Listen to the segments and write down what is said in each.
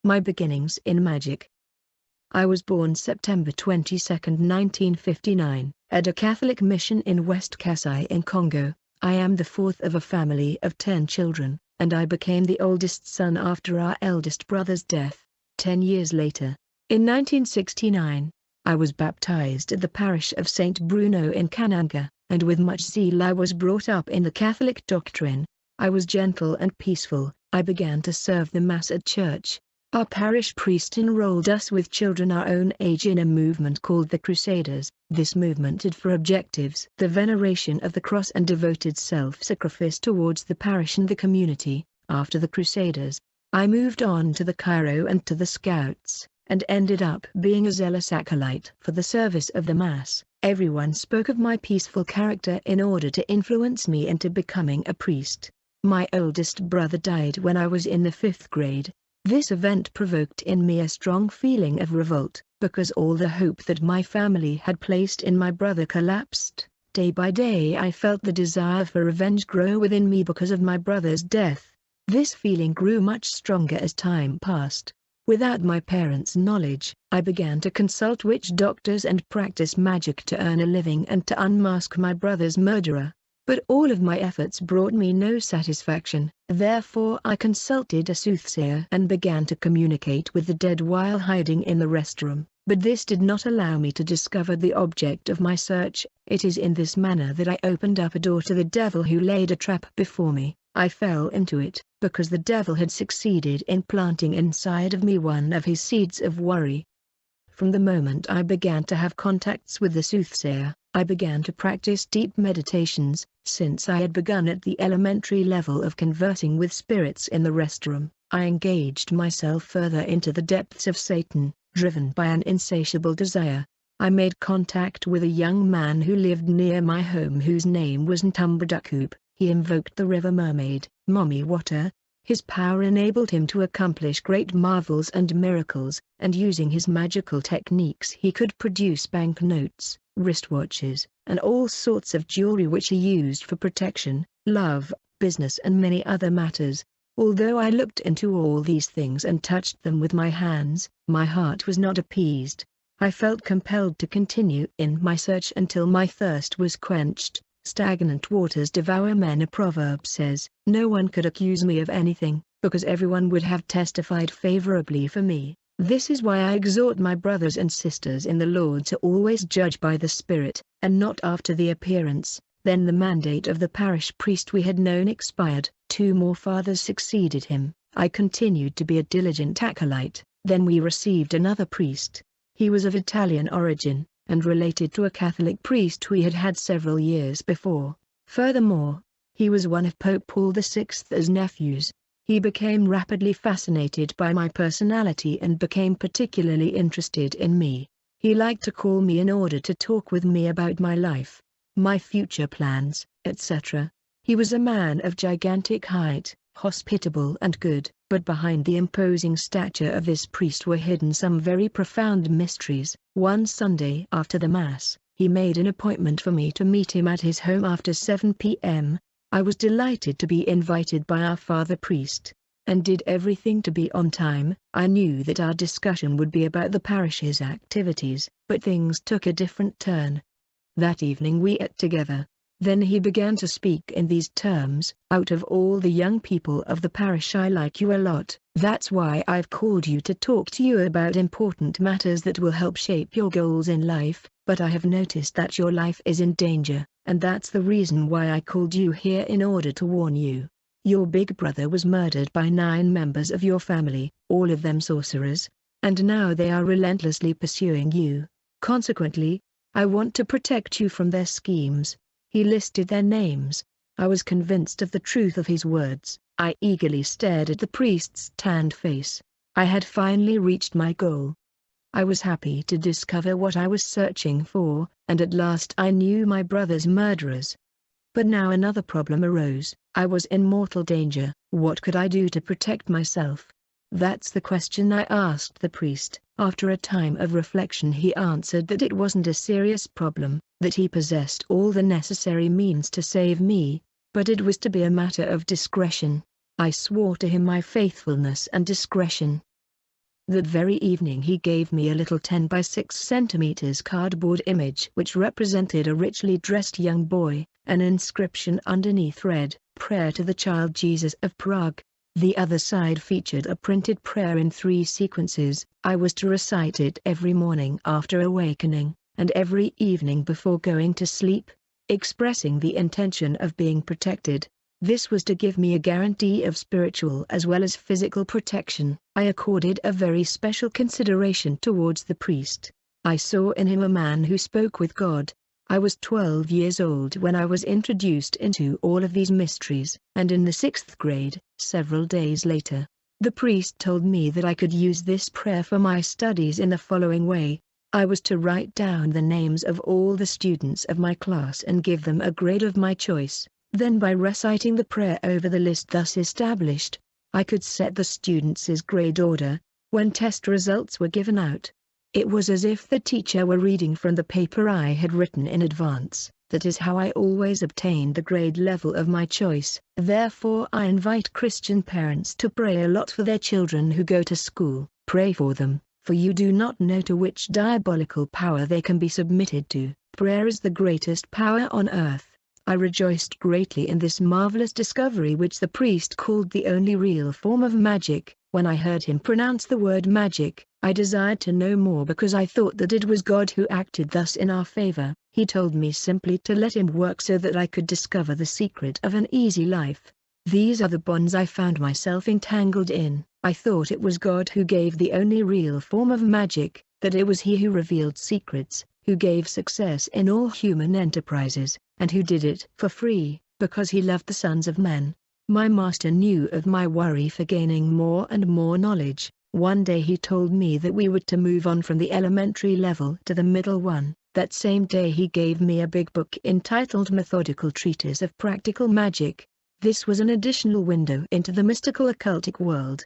My beginnings in magic. I was born September 22, 1959, at a Catholic mission in West Kasai in Congo. I am the fourth of a family of 10 children, and I became the oldest son after our eldest brother's death. 10 years later, in 1969, I was baptized at the parish of St. Bruno in Kananga, and with much zeal I was brought up in the Catholic doctrine. I was gentle and peaceful. I began to serve the Mass at church. Our parish priest enrolled us with children our own age in a movement called the Crusaders. This movement had for objectives the veneration of the cross and devoted self-sacrifice towards the parish and the community. After the Crusaders, I moved on to the Cairo and to the Scouts, and ended up being a zealous acolyte for the service of the Mass. Everyone spoke of my peaceful character in order to influence me into becoming a priest. My oldest brother died when I was in the 5th grade. This event provoked in me a strong feeling of revolt, because all the hope that my family had placed in my brother collapsed. Day by day I felt the desire for revenge grow within me because of my brother's death. This feeling grew much stronger as time passed. Without my parents' knowledge, I began to consult witch doctors and practice magic to earn a living and to unmask my brother's murderer. But all of my efforts brought me no satisfaction. Therefore I consulted a soothsayer and began to communicate with the dead while hiding in the restroom. But this did not allow me to discover the object of my search. It is in this manner that I opened up a door to the devil who laid a trap before me. I fell into it, because the devil had succeeded in planting inside of me one of his seeds of worry. From the moment I began to have contacts with the soothsayer, I began to practice deep meditations. Since I had begun at the elementary level of conversing with spirits in the restroom, I engaged myself further into the depths of Satan, driven by an insatiable desire. I made contact with a young man who lived near my home whose name was Ntumbadakub. He invoked the river mermaid, Mommy Water. His power enabled him to accomplish great marvels and miracles, and using his magical techniques he could produce banknotes, wristwatches, and all sorts of jewelry which he used for protection, love, business and many other matters. Although I looked into all these things and touched them with my hands, my heart was not appeased. I felt compelled to continue in my search until my thirst was quenched. Stagnant waters devour men. A proverb says, no one could accuse me of anything, because everyone would have testified favorably for me. This is why I exhort my brothers and sisters in the Lord to always judge by the Spirit, and not after the appearance. Then the mandate of the parish priest we had known expired. 2 more fathers succeeded him. I continued to be a diligent acolyte. Then we received another priest. He was of Italian origin, and related to a Catholic priest we had had several years before. Furthermore, he was one of Pope Paul VI's nephews. He became rapidly fascinated by my personality and became particularly interested in me. He liked to call me in order to talk with me about my life, my future plans, etc. He was a man of gigantic height, hospitable and good, but behind the imposing stature of this priest were hidden some very profound mysteries. One Sunday after the Mass, he made an appointment for me to meet him at his home after 7 p.m. I was delighted to be invited by our father priest, and did everything to be on time. I knew that our discussion would be about the parish's activities, but things took a different turn. That evening we ate together. Then he began to speak in these terms, out of all the young people of the parish I like you a lot. That's why I've called you to talk to you about important matters that will help shape your goals in life, but I have noticed that your life is in danger, and that's the reason why I called you here in order to warn you. Your big brother was murdered by 9 members of your family, all of them sorcerers, and now they are relentlessly pursuing you. Consequently, I want to protect you from their schemes. He listed their names. I was convinced of the truth of his words. I eagerly stared at the priest's tanned face. I had finally reached my goal. I was happy to discover what I was searching for, and at last I knew my brother's murderers. But now another problem arose. I was in mortal danger. What could I do to protect myself? That's the question I asked the priest. After a time of reflection he answered that it wasn't a serious problem, that he possessed all the necessary means to save me, but it was to be a matter of discretion. I swore to him my faithfulness and discretion. That very evening he gave me a little 10 by 6 centimeters cardboard image which represented a richly dressed young boy. An inscription underneath read, "Prayer to the Child Jesus of Prague." The other side featured a printed prayer in 3 sequences. I was to recite it every morning after awakening, and every evening before going to sleep, expressing the intention of being protected. This was to give me a guarantee of spiritual as well as physical protection. I accorded a very special consideration towards the priest. I saw in him a man who spoke with God. I was 12 years old when I was introduced into all of these mysteries, and in the 6th grade, several days later, the priest told me that I could use this prayer for my studies in the following way. I was to write down the names of all the students of my class and give them a grade of my choice. Then by reciting the prayer over the list thus established, I could set the students' grade order. When test results were given out, it was as if the teacher were reading from the paper I had written in advance. That is how I always obtained the grade level of my choice. Therefore I invite Christian parents to pray a lot for their children who go to school. Pray for them, for you do not know to which diabolical power they can be submitted to. Prayer is the greatest power on earth. I rejoiced greatly in this marvelous discovery which the priest called the only real form of magic. When I heard him pronounce the word magic, I desired to know more because I thought that it was God who acted thus in our favor. He told me simply to let him work so that I could discover the secret of an easy life. These are the bonds I found myself entangled in. I thought it was God who gave the only real form of magic, that it was He who revealed secrets, who gave success in all human enterprises, and who did it for free, because He loved the sons of men. My master knew of my worry for gaining more and more knowledge. One day he told me that we were to move on from the elementary level to the middle one. That same day he gave me a big book entitled Methodical Treatise of Practical Magic. This was an additional window into the mystical occultic world.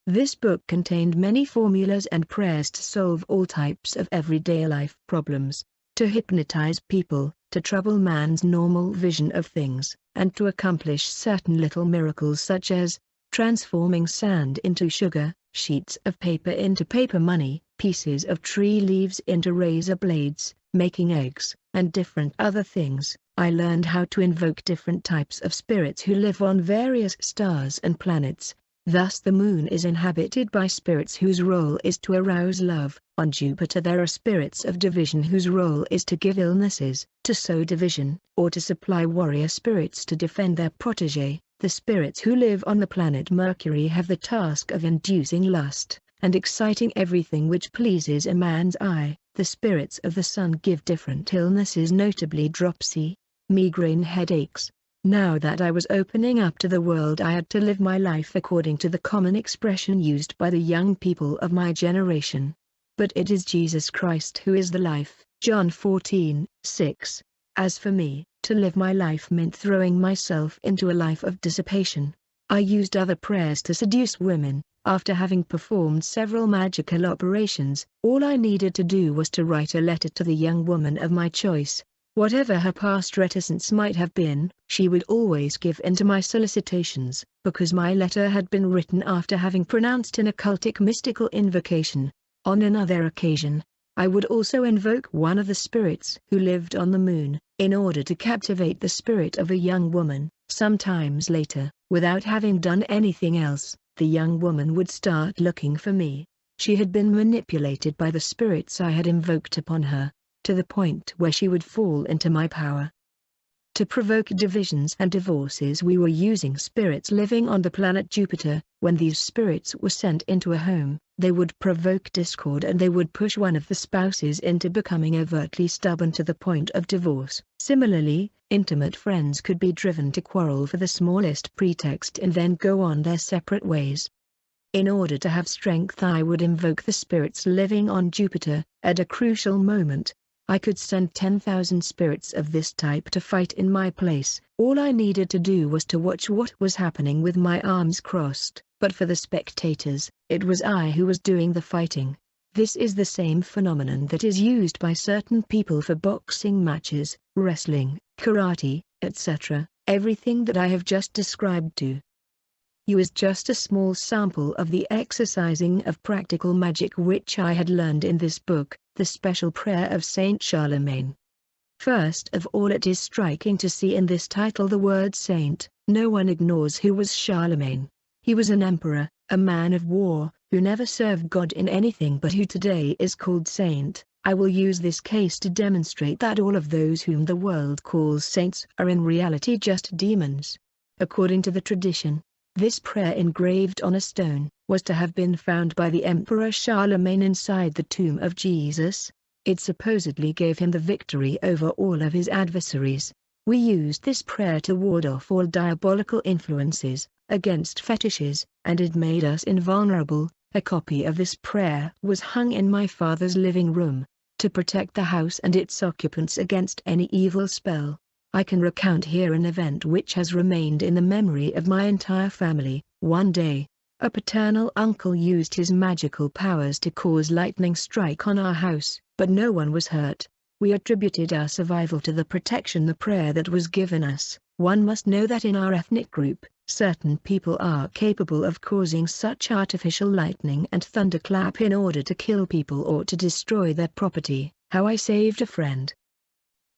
This book contained many formulas and prayers to solve all types of everyday life problems, to hypnotize people, to trouble man's normal vision of things, and to accomplish certain little miracles such as transforming sand into sugar, sheets of paper into paper money, pieces of tree leaves into razor blades, making eggs, and different other things. I learned how to invoke different types of spirits who live on various stars and planets. Thus the moon is inhabited by spirits whose role is to arouse love. On Jupiter there are spirits of division whose role is to give illnesses, to sow division, or to supply warrior spirits to defend their protege. The spirits who live on the planet Mercury have the task of inducing lust, and exciting everything which pleases a man's eye. The spirits of the sun give different illnesses, notably dropsy, migraine headaches. Now that I was opening up to the world, I had to live my life according to the common expression used by the young people of my generation. But it is Jesus Christ who is the life. John 14:6. As for me, to live my life meant throwing myself into a life of dissipation. I used other prayers to seduce women. After having performed several magical operations, all I needed to do was to write a letter to the young woman of my choice. Whatever her past reticence might have been, she would always give in to my solicitations, because my letter had been written after having pronounced an occultic mystical invocation. On another occasion, I would also invoke one of the spirits who lived on the moon, in order to captivate the spirit of a young woman. Sometimes later, without having done anything else, the young woman would start looking for me. She had been manipulated by the spirits I had invoked upon her, to the point where she would fall into my power. To provoke divisions and divorces we were using spirits living on the planet Jupiter. When these spirits were sent into a home, they would provoke discord and they would push one of the spouses into becoming overtly stubborn to the point of divorce. Similarly, intimate friends could be driven to quarrel for the smallest pretext and then go on their separate ways. In order to have strength I would invoke the spirits living on Jupiter. At a crucial moment, I could send 10,000 spirits of this type to fight in my place. All I needed to do was to watch what was happening with my arms crossed, but for the spectators, it was I who was doing the fighting. This is the same phenomenon that is used by certain people for boxing matches, wrestling, karate, etc., everything that I have just described to. You is just a small sample of the exercising of practical magic which I had learned in this book, the special prayer of Saint Charlemagne. First of all, it is striking to see in this title the word saint. No one ignores who was Charlemagne. He was an emperor, a man of war, who never served God in anything but who today is called saint. I will use this case to demonstrate that all of those whom the world calls saints are in reality just demons. According to the tradition, this prayer engraved on a stone was to have been found by the Emperor Charlemagne inside the tomb of Jesus. It supposedly gave him the victory over all of his adversaries. We used this prayer to ward off all diabolical influences, against fetishes, and it made us invulnerable. A copy of this prayer was hung in my father's living room, to protect the house and its occupants against any evil spell. I can recount here an event which has remained in the memory of my entire family. One day, a paternal uncle used his magical powers to cause lightning strike on our house, but no one was hurt. We attributed our survival to the protection the prayer that was given us. One must know that in our ethnic group, certain people are capable of causing such artificial lightning and thunderclap in order to kill people or to destroy their property. How I saved a friend.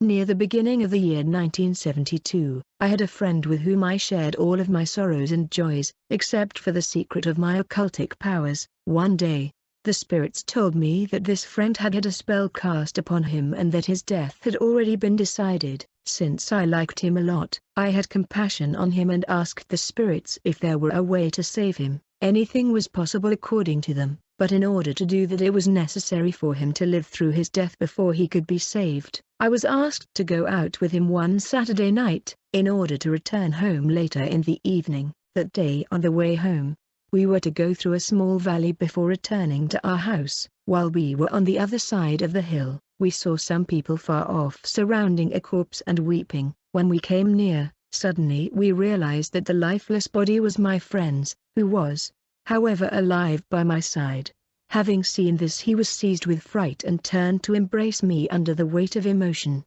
Near the beginning of the year 1972, I had a friend with whom I shared all of my sorrows and joys, except for the secret of my occultic powers. One day, the spirits told me that this friend had had a spell cast upon him and that his death had already been decided. Since I liked him a lot, I had compassion on him and asked the spirits if there were a way to save him. Anything was possible according to them, but in order to do that it was necessary for him to live through his death before he could be saved. I was asked to go out with him one Saturday night, in order to return home later in the evening. That day on the way home, we were to go through a small valley before returning to our house. While we were on the other side of the hill, we saw some people far off surrounding a corpse and weeping. When we came near, suddenly we realized that the lifeless body was my friend's, who was, however, alive by my side. Having seen this, he was seized with fright and turned to embrace me under the weight of emotion.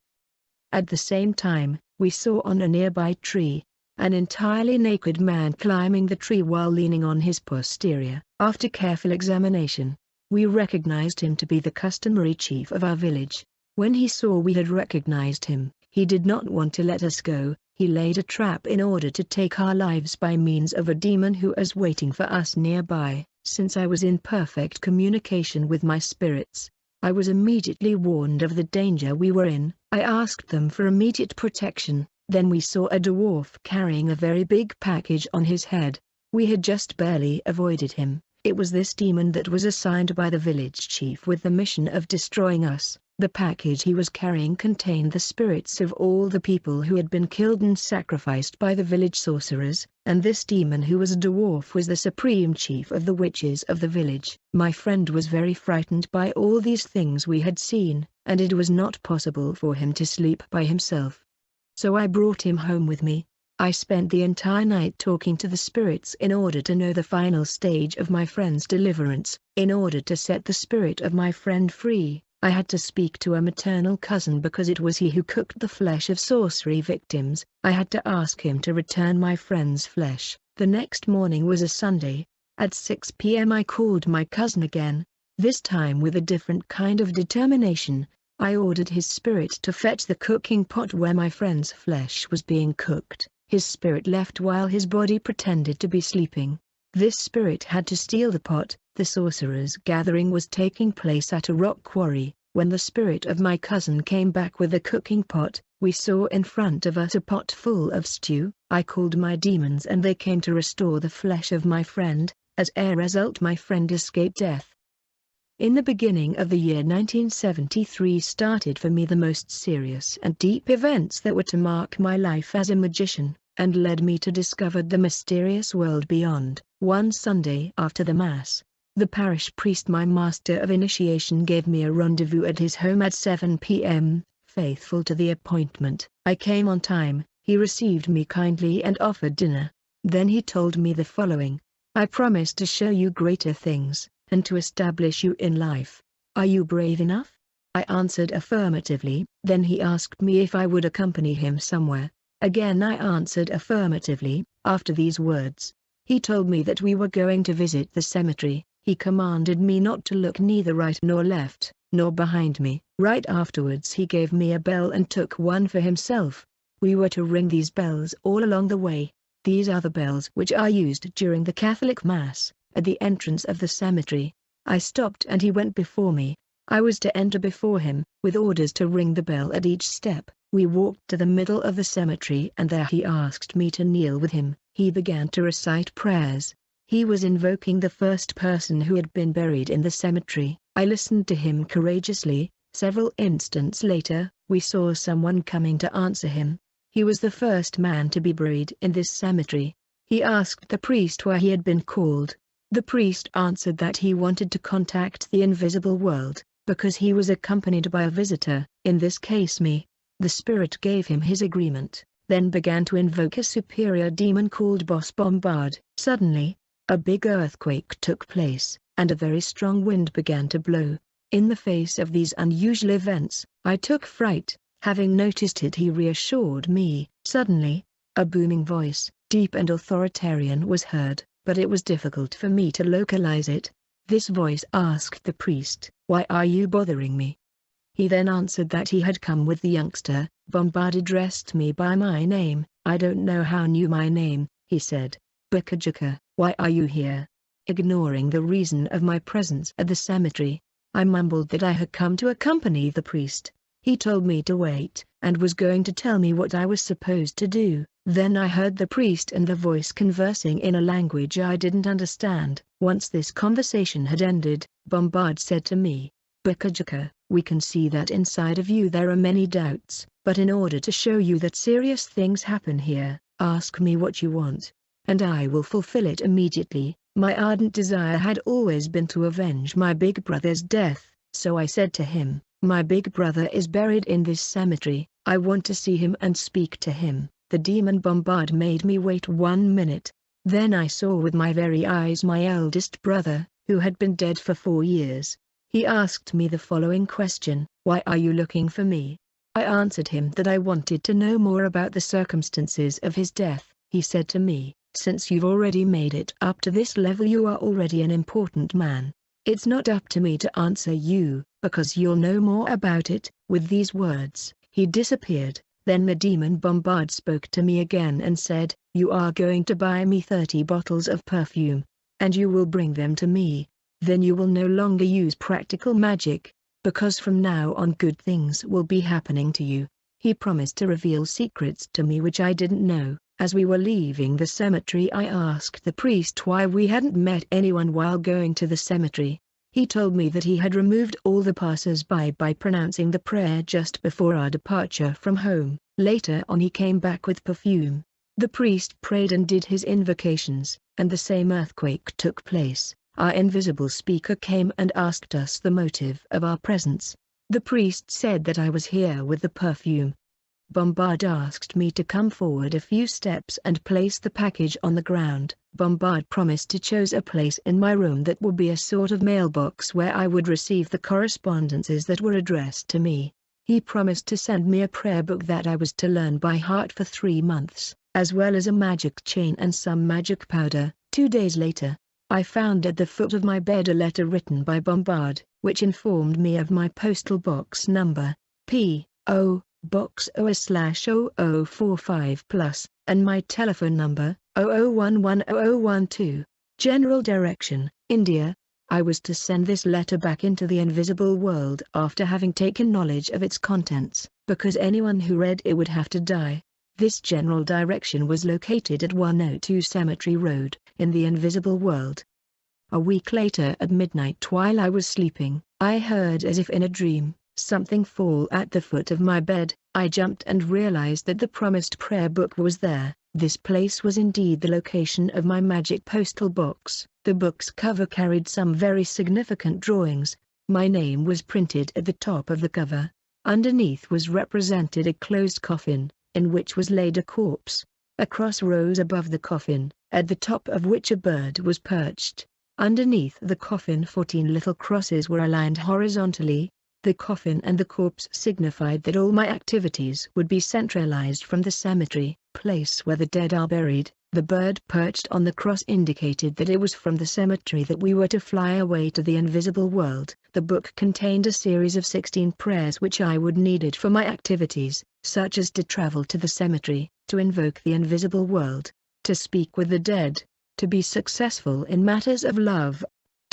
At the same time, we saw on a nearby tree, an entirely naked man climbing the tree while leaning on his posterior. After careful examination, we recognized him to be the customary chief of our village. When he saw we had recognized him, he did not want to let us go. He laid a trap in order to take our lives by means of a demon who was waiting for us nearby. Since I was in perfect communication with my spirits, I was immediately warned of the danger we were in. I asked them for immediate protection. Then we saw a dwarf carrying a very big package on his head. We had just barely avoided him. It was this demon that was assigned by the village chief with the mission of destroying us. The package he was carrying contained the spirits of all the people who had been killed and sacrificed by the village sorcerers, and this demon who was a dwarf was the supreme chief of the witches of the village. My friend was very frightened by all these things we had seen, and it was not possible for him to sleep by himself. So I brought him home with me. I spent the entire night talking to the spirits in order to know the final stage of my friend's deliverance. In order to set the spirit of my friend free, I had to speak to a maternal cousin because it was he who cooked the flesh of sorcery victims. I had to ask him to return my friend's flesh. The next morning was a Sunday. At 6 p.m. I called my cousin again, this time with a different kind of determination. I ordered his spirit to fetch the cooking pot where my friend's flesh was being cooked. His spirit left while his body pretended to be sleeping. This spirit had to steal the pot. The sorcerers' gathering was taking place at a rock quarry. When the spirit of my cousin came back with the cooking pot, we saw in front of us a pot full of stew. I called my demons and they came to restore the flesh of my friend. As a result, my friend escaped death. In the beginning of the year 1973 started for me the most serious and deep events that were to mark my life as a magician, and led me to discover the mysterious world beyond. One Sunday after the Mass, the parish priest, my master of initiation, gave me a rendezvous at his home at 7 p.m. Faithful to the appointment, I came on time. He received me kindly and offered dinner. Then he told me the following: "I promise to show you greater things, and to establish you in life. Are you brave enough?" I answered affirmatively. Then he asked me if I would accompany him somewhere. Again I answered affirmatively. After these words, He told me that we were going to visit the cemetery. He commanded me not to look neither right nor left, nor behind me. Right afterwards he gave me a bell and took one for himself. We were to ring these bells all along the way. These are the bells which are used during the Catholic Mass, at the entrance of the cemetery. I stopped and he went before me. I was to enter before him, with orders to ring the bell at each step. We walked to the middle of the cemetery and there he asked me to kneel with him. He began to recite prayers. He was invoking the first person who had been buried in the cemetery. I listened to him courageously. Several instants later, we saw someone coming to answer him. He was the first man to be buried in this cemetery. He asked the priest why he had been called. The priest answered that he wanted to contact the invisible world, because he was accompanied by a visitor, in this case me. The spirit gave him his agreement, then began to invoke a superior demon called Boss Bombard. Suddenly, a big earthquake took place, and a very strong wind began to blow. In the face of these unusual events, I took fright. Having noticed it, he reassured me. Suddenly, a booming voice, deep and authoritarian, was heard, but it was difficult for me to localize it. This voice asked the priest, "Why are you bothering me?" He then answered that he had come with the youngster. Bombard addressed me by my name. "I don't know how knew my name," he said. "Bakajuka, why are you here?" Ignoring the reason of my presence at the cemetery, I mumbled that I had come to accompany the priest. He told me to wait, and was going to tell me what I was supposed to do. Then I heard the priest and the voice conversing in a language I didn't understand. Once this conversation had ended, Bombard said to me, "Bakajuka, we can see that inside of you there are many doubts, but in order to show you that serious things happen here, ask me what you want, and I will fulfill it immediately." My ardent desire had always been to avenge my big brother's death, so I said to him, "My big brother is buried in this cemetery. I want to see him and speak to him." The demon Bombard made me wait 1 minute. Then I saw with my very eyes my eldest brother, who had been dead for 4 years. He asked me the following question, "Why are you looking for me?" I answered him that I wanted to know more about the circumstances of his death. He said to me, "Since you've already made it up to this level, you are already an important man. It's not up to me to answer you, because you'll know more about it." With these words, he disappeared. Then the demon Bombard spoke to me again and said, "You are going to buy me 30 bottles of perfume, and you will bring them to me. Then you will no longer use practical magic, because from now on good things will be happening to you." He promised to reveal secrets to me which I didn't know. As we were leaving the cemetery, I asked the priest why we hadn't met anyone while going to the cemetery. He told me that he had removed all the passers-by by pronouncing the prayer just before our departure from home. Later on he came back with perfume. The priest prayed and did his invocations, and the same earthquake took place. Our invisible speaker came and asked us the motive of our presence. The priest said that I was here with the perfume. Bombard asked me to come forward a few steps and place the package on the ground. Bombard promised to choose a place in my room that would be a sort of mailbox where I would receive the correspondences that were addressed to me. He promised to send me a prayer book that I was to learn by heart for 3 months, as well as a magic chain and some magic powder. 2 days later, I found at the foot of my bed a letter written by Bombard, which informed me of my postal box number, P.O. Box 0/0045+, and my telephone number, 00110012. General direction, India. I was to send this letter back into the invisible world after having taken knowledge of its contents, because anyone who read it would have to die. This general direction was located at 102 Cemetery Road, in the invisible world. A week later at midnight while I was sleeping, I heard as if in a dream, something fall at the foot of my bed. I jumped and realized that the promised prayer book was there. This place was indeed the location of my magic postal box. The book's cover carried some very significant drawings. My name was printed at the top of the cover. Underneath was represented a closed coffin, in which was laid a corpse. A cross rose above the coffin, at the top of which a bird was perched. Underneath the coffin 14 little crosses were aligned horizontally. The coffin and the corpse signified that all my activities would be centralized from the cemetery, place where the dead are buried. The bird perched on the cross indicated that it was from the cemetery that we were to fly away to the invisible world. The book contained a series of 16 prayers which I would needed for my activities, such as to travel to the cemetery, to invoke the invisible world, to speak with the dead, to be successful in matters of love,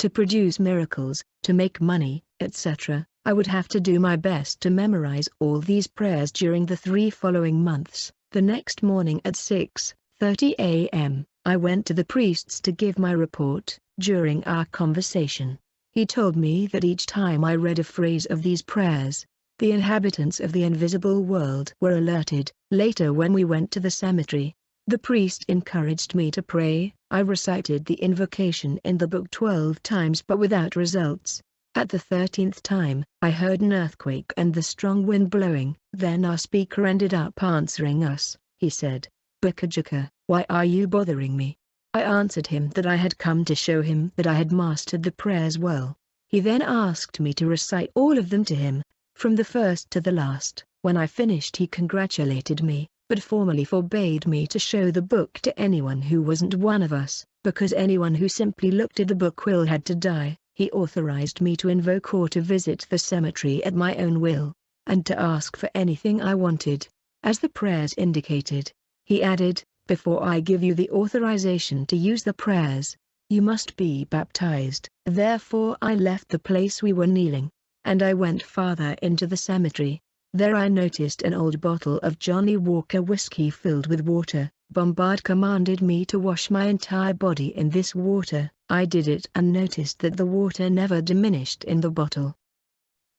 to produce miracles, to make money, etc. I would have to do my best to memorize all these prayers during the 3 following months. The next morning at 6:30 a.m., I went to the priests to give my report. During our conversation, he told me that each time I read a phrase of these prayers, the inhabitants of the invisible world were alerted. Later, when we went to the cemetery, the priest encouraged me to pray. I recited the invocation in the book 12 times but without results. At the 13th time, I heard an earthquake and the strong wind blowing. Then our speaker ended up answering us. He said, "Bakajaka, why are you bothering me?" I answered him that I had come to show him that I had mastered the prayers well. He then asked me to recite all of them to him, from the first to the last. When I finished, he congratulated me, but formally forbade me to show the book to anyone who wasn't one of us, because anyone who simply looked at the book will had to die. He authorized me to invoke or to visit the cemetery at my own will, and to ask for anything I wanted, as the prayers indicated. He added, "Before I give you the authorization to use the prayers, you must be baptized." Therefore I left the place we were kneeling, and I went farther into the cemetery. There I noticed an old bottle of Johnny Walker whiskey filled with water. Bombard commanded me to wash my entire body in this water. I did it and noticed that the water never diminished in the bottle.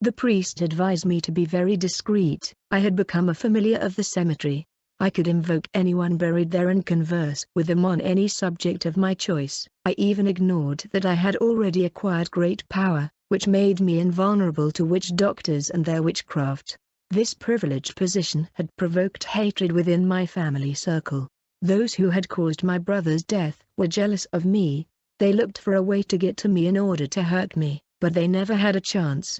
The priest advised me to be very discreet. I had become a familiar of the cemetery. I could invoke anyone buried there and converse with them on any subject of my choice. I even ignored that I had already acquired great power, which made me invulnerable to witch doctors and their witchcraft. This privileged position had provoked hatred within my family circle. Those who had caused my brother's death were jealous of me. They looked for a way to get to me in order to hurt me, but they never had a chance.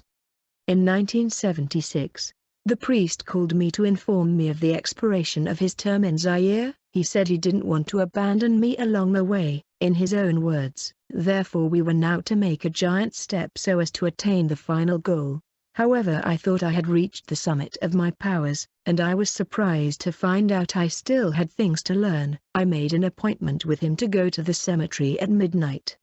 In 1976, the priest called me to inform me of the expiration of his term in Zaire. He said he didn't want to abandon me along the way, in his own words. Therefore we were now to make a giant step so as to attain the final goal. However, I thought I had reached the summit of my powers, and I was surprised to find out I still had things to learn. I made an appointment with him to go to the cemetery at midnight.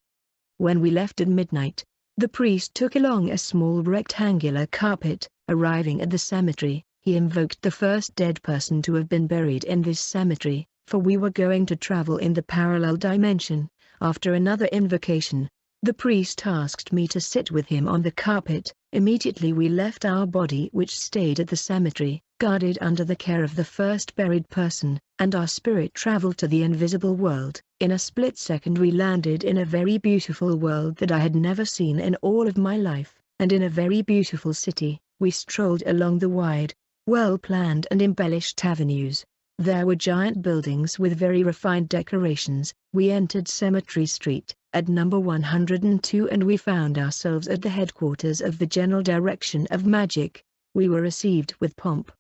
When we left at midnight, the priest took along a small rectangular carpet. Arriving at the cemetery, he invoked the first dead person to have been buried in this cemetery, for we were going to travel in the parallel dimension. After another invocation, the priest asked me to sit with him on the carpet. Immediately we left our body, which stayed at the cemetery, guarded under the care of the first buried person, and our spirit traveled to the invisible world. In a split second we landed in a very beautiful world that I had never seen in all of my life, and in a very beautiful city. We strolled along the wide, well-planned and embellished avenues. There were giant buildings with very refined decorations. We entered Cemetery Street at number 102 and we found ourselves at the headquarters of the General Direction of Magic. We were received with pomp.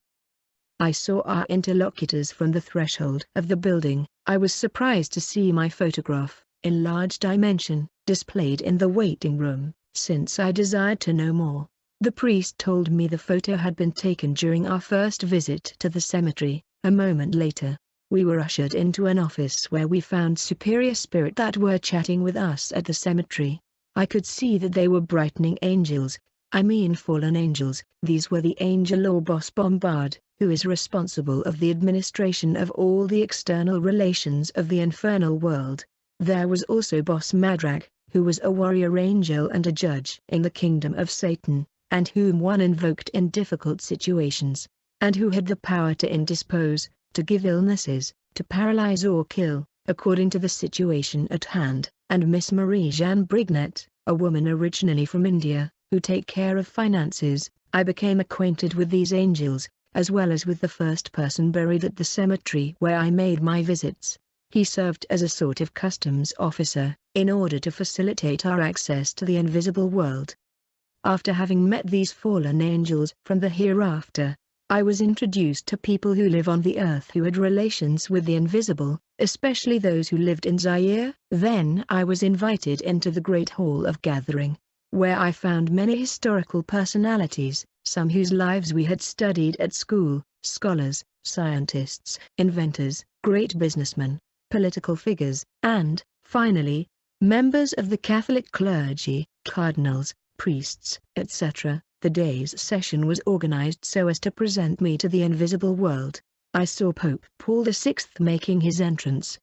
I saw our interlocutors from the threshold of the building. I was surprised to see my photograph, in large dimension, displayed in the waiting room. Since I desired to know more, the priest told me the photo had been taken during our first visit to the cemetery. A moment later, we were ushered into an office where we found superior spirits that were chatting with us at the cemetery. I could see that they were brightening angels, I mean fallen angels. These were the angel or boss Bombard, who is responsible of the administration of all the external relations of the infernal world. There was also boss Madrag, who was a warrior angel and a judge in the kingdom of Satan, and whom one invoked in difficult situations, and who had the power to indispose, to give illnesses, to paralyze or kill, according to the situation at hand. And Miss Marie-Jeanne Brignet, a woman originally from India, who take care of finances. I became acquainted with these angels, as well as with the first person buried at the cemetery where I made my visits. He served as a sort of customs officer, in order to facilitate our access to the invisible world. After having met these fallen angels from the hereafter, I was introduced to people who live on the earth who had relations with the invisible, especially those who lived in Zaire. Then I was invited into the Great Hall of Gathering, where I found many historical personalities, some whose lives we had studied at school, scholars, scientists, inventors, great businessmen, political figures, and, finally, members of the Catholic clergy, cardinals, priests, etc. The day's session was organized so as to present me to the invisible world. I saw Pope Paul VI making his entrance.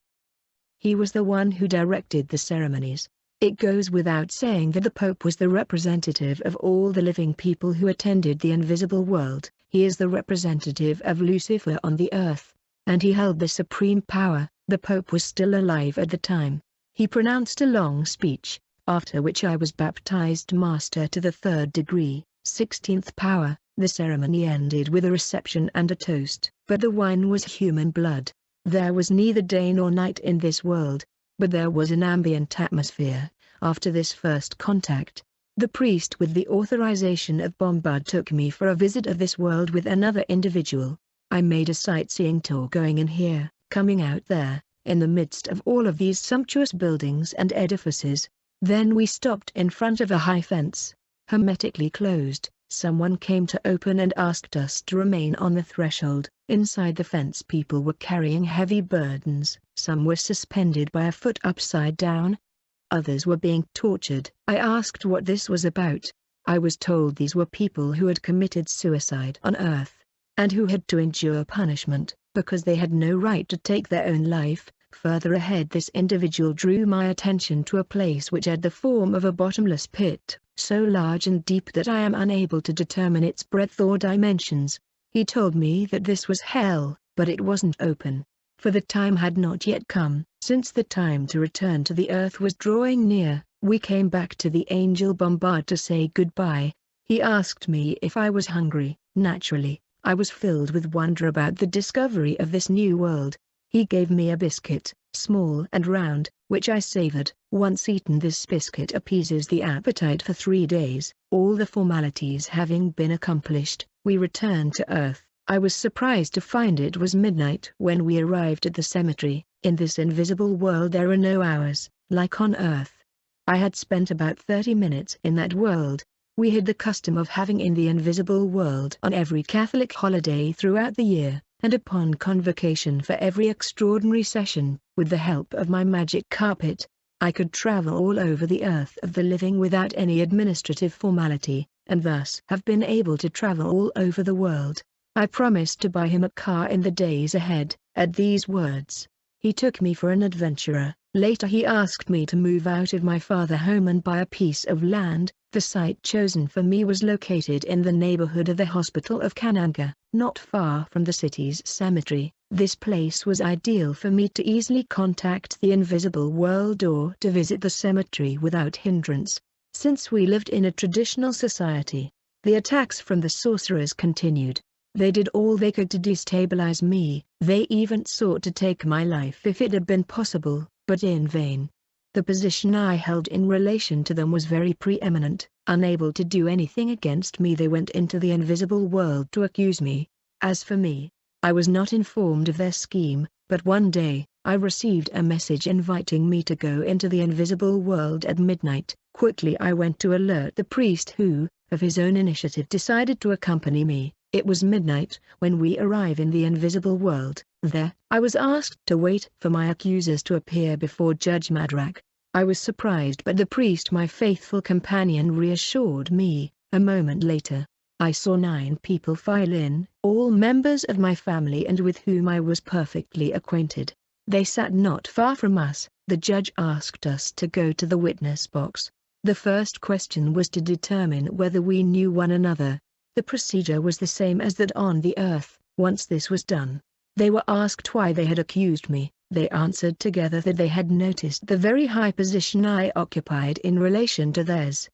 He was the one who directed the ceremonies. It goes without saying that the Pope was the representative of all the living people who attended the invisible world. He is the representative of Lucifer on the earth, and he held the supreme power. The Pope was still alive at the time. He pronounced a long speech, after which I was baptized Master to the 3rd degree, 16th power. The ceremony ended with a reception and a toast. But the wine was human blood. There was neither day nor night in this world, but there was an ambient atmosphere. After this first contact, the priest with the authorization of Bombard took me for a visit of this world with another individual. I made a sightseeing tour going in here, coming out there, in the midst of all of these sumptuous buildings and edifices. Then we stopped in front of a high fence, hermetically closed. Someone came to open and asked us to remain on the threshold. Inside the fence people were carrying heavy burdens. Some were suspended by a foot upside down. Others were being tortured. I asked what this was about. I was told these were people who had committed suicide on earth, and who had to endure punishment, because they had no right to take their own life. Further ahead this individual drew my attention to a place which had the form of a bottomless pit, so large and deep that I am unable to determine its breadth or dimensions. He told me that this was hell, but it wasn't open, for the time had not yet come. Since the time to return to the earth was drawing near, we came back to the angel Bombard to say goodbye. He asked me if I was hungry. Naturally, I was filled with wonder about the discovery of this new world. He gave me a biscuit, small and round, which I savored. Once eaten, this biscuit appeases the appetite for 3 days. All the formalities having been accomplished, we returned to Earth. I was surprised to find it was midnight when we arrived at the cemetery. In this invisible world there are no hours, like on Earth. I had spent about 30 minutes in that world. We had the custom of having in the invisible world on every Catholic holiday throughout the year, and upon convocation for every extraordinary session. With the help of my magic carpet, I could travel all over the earth of the living without any administrative formality, and thus have been able to travel all over the world. I promised to buy him a car in the days ahead. At these words, he took me for an adventurer. Later he asked me to move out of my father home and buy a piece of land. The site chosen for me was located in the neighborhood of the Hospital of Kananga, not far from the city's cemetery. This place was ideal for me to easily contact the invisible world or to visit the cemetery without hindrance. Since we lived in a traditional society, the attacks from the sorcerers continued. They did all they could to destabilize me. They even sought to take my life if it had been possible, but in vain. The position I held in relation to them was very preeminent. Unable to do anything against me, they went into the invisible world to accuse me. As for me, I was not informed of their scheme, but one day, I received a message inviting me to go into the invisible world at midnight. Quickly I went to alert the priest who, of his own initiative, decided to accompany me. It was midnight when we arrive in the invisible world. There, I was asked to wait for my accusers to appear before Judge Madrak. I was surprised, but the priest, my faithful companion, reassured me. A moment later, I saw 9 people file in, all members of my family and with whom I was perfectly acquainted. They sat not far from us. The judge asked us to go to the witness box. The first question was to determine whether we knew one another. The procedure was the same as that on the earth. Once this was done, they were asked why they had accused me. They answered together that they had noticed the very high position I occupied in relation to theirs,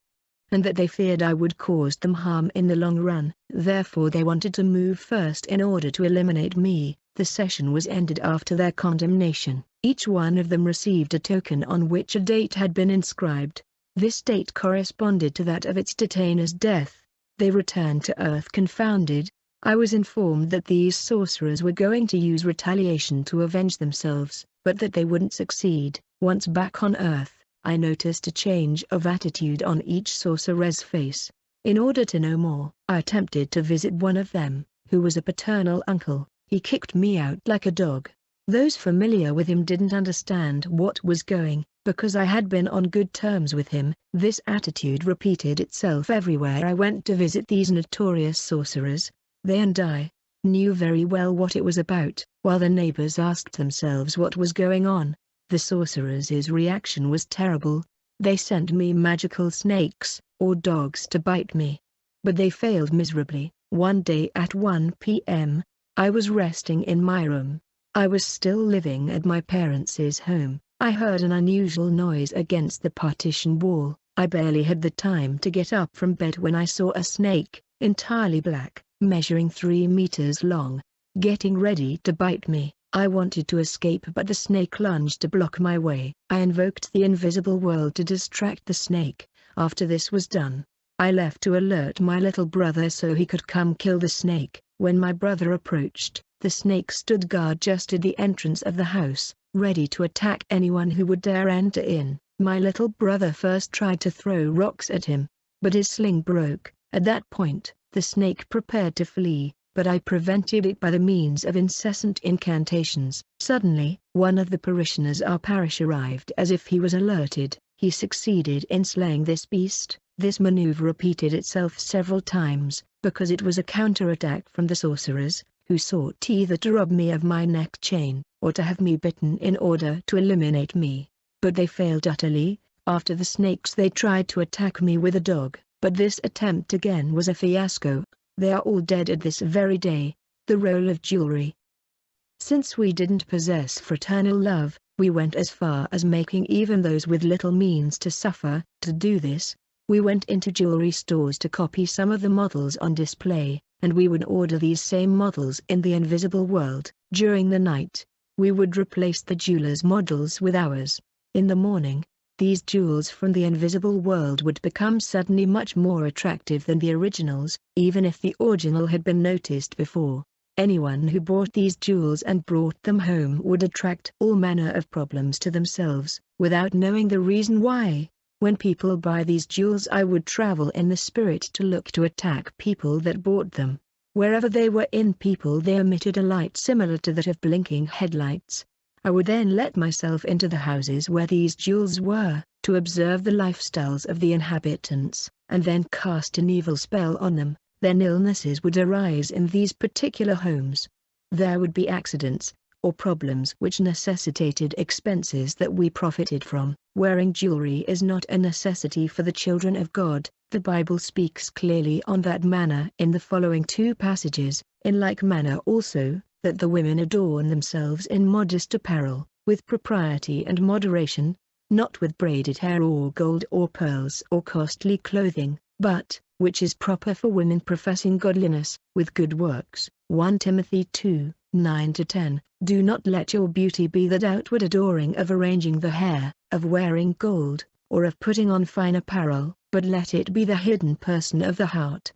and that they feared I would cause them harm in the long run. Therefore they wanted to move first in order to eliminate me. The session was ended after their condemnation. Each one of them received a token on which a date had been inscribed. This date corresponded to that of its detainer's death. They returned to Earth confounded. I was informed that these sorcerers were going to use retaliation to avenge themselves, but that they wouldn't succeed. Once back on Earth, I noticed a change of attitude on each sorcerer's face. In order to know more, I attempted to visit one of them, who was a paternal uncle. He kicked me out like a dog. Those familiar with him didn't understand what was going, because I had been on good terms with him. This attitude repeated itself everywhere I went to visit these notorious sorcerers. They and I knew very well what it was about. While the neighbors asked themselves what was going on, the sorcerers' reaction was terrible. They sent me magical snakes, or dogs, to bite me. But they failed miserably. One day at 1 p.m., I was resting in my room. I was still living at my parents' home. I heard an unusual noise against the partition wall. I barely had the time to get up from bed when I saw a snake, entirely black, measuring 3 meters long, getting ready to bite me. I wanted to escape, but the snake lunged to block my way. I invoked the invisible world to distract the snake. After this was done, I left to alert my little brother so he could come kill the snake. When my brother approached, the snake stood guard just at the entrance of the house, ready to attack anyone who would dare enter in. My little brother first tried to throw rocks at him, but his sling broke. At that point, the snake prepared to flee, but I prevented it by the means of incessant incantations. Suddenly, one of the parishioners of our parish arrived as if he was alerted. He succeeded in slaying this beast. This maneuver repeated itself several times, because it was a counterattack from the sorcerers, who sought either to rob me of my neck chain, or to have me bitten in order to eliminate me. But they failed utterly. After the snakes they tried to attack me with a dog, but this attempt again was a fiasco. They are all dead at this very day. The roll of jewelry. Since we didn't possess fraternal love, we went as far as making even those with little means to suffer. To do this, we went into jewelry stores to copy some of the models on display, and we would order these same models in the invisible world. During the night, we would replace the jeweler's models with ours. In the morning, these jewels from the invisible world would become suddenly much more attractive than the originals, even if the original had been noticed before. Anyone who bought these jewels and brought them home would attract all manner of problems to themselves, without knowing the reason why. When people buy these jewels, I would travel in the spirit to look to attack people that bought them. Wherever they were in people, they emitted a light similar to that of blinking headlights. I would then let myself into the houses where these jewels were, to observe the lifestyles of the inhabitants, and then cast an evil spell on them. Then illnesses would arise in these particular homes. There would be accidents, or problems which necessitated expenses that we profited from. Wearing jewelry is not a necessity for the children of God. The Bible speaks clearly on that manner in the following 2 passages. In like manner also, that the women adorn themselves in modest apparel, with propriety and moderation, not with braided hair or gold or pearls or costly clothing, but, which is proper for women professing godliness, with good works. 1 Timothy 2, 9-10. Do not let your beauty be that outward adoring of arranging the hair, of wearing gold, or of putting on fine apparel, but let it be the hidden person of the heart,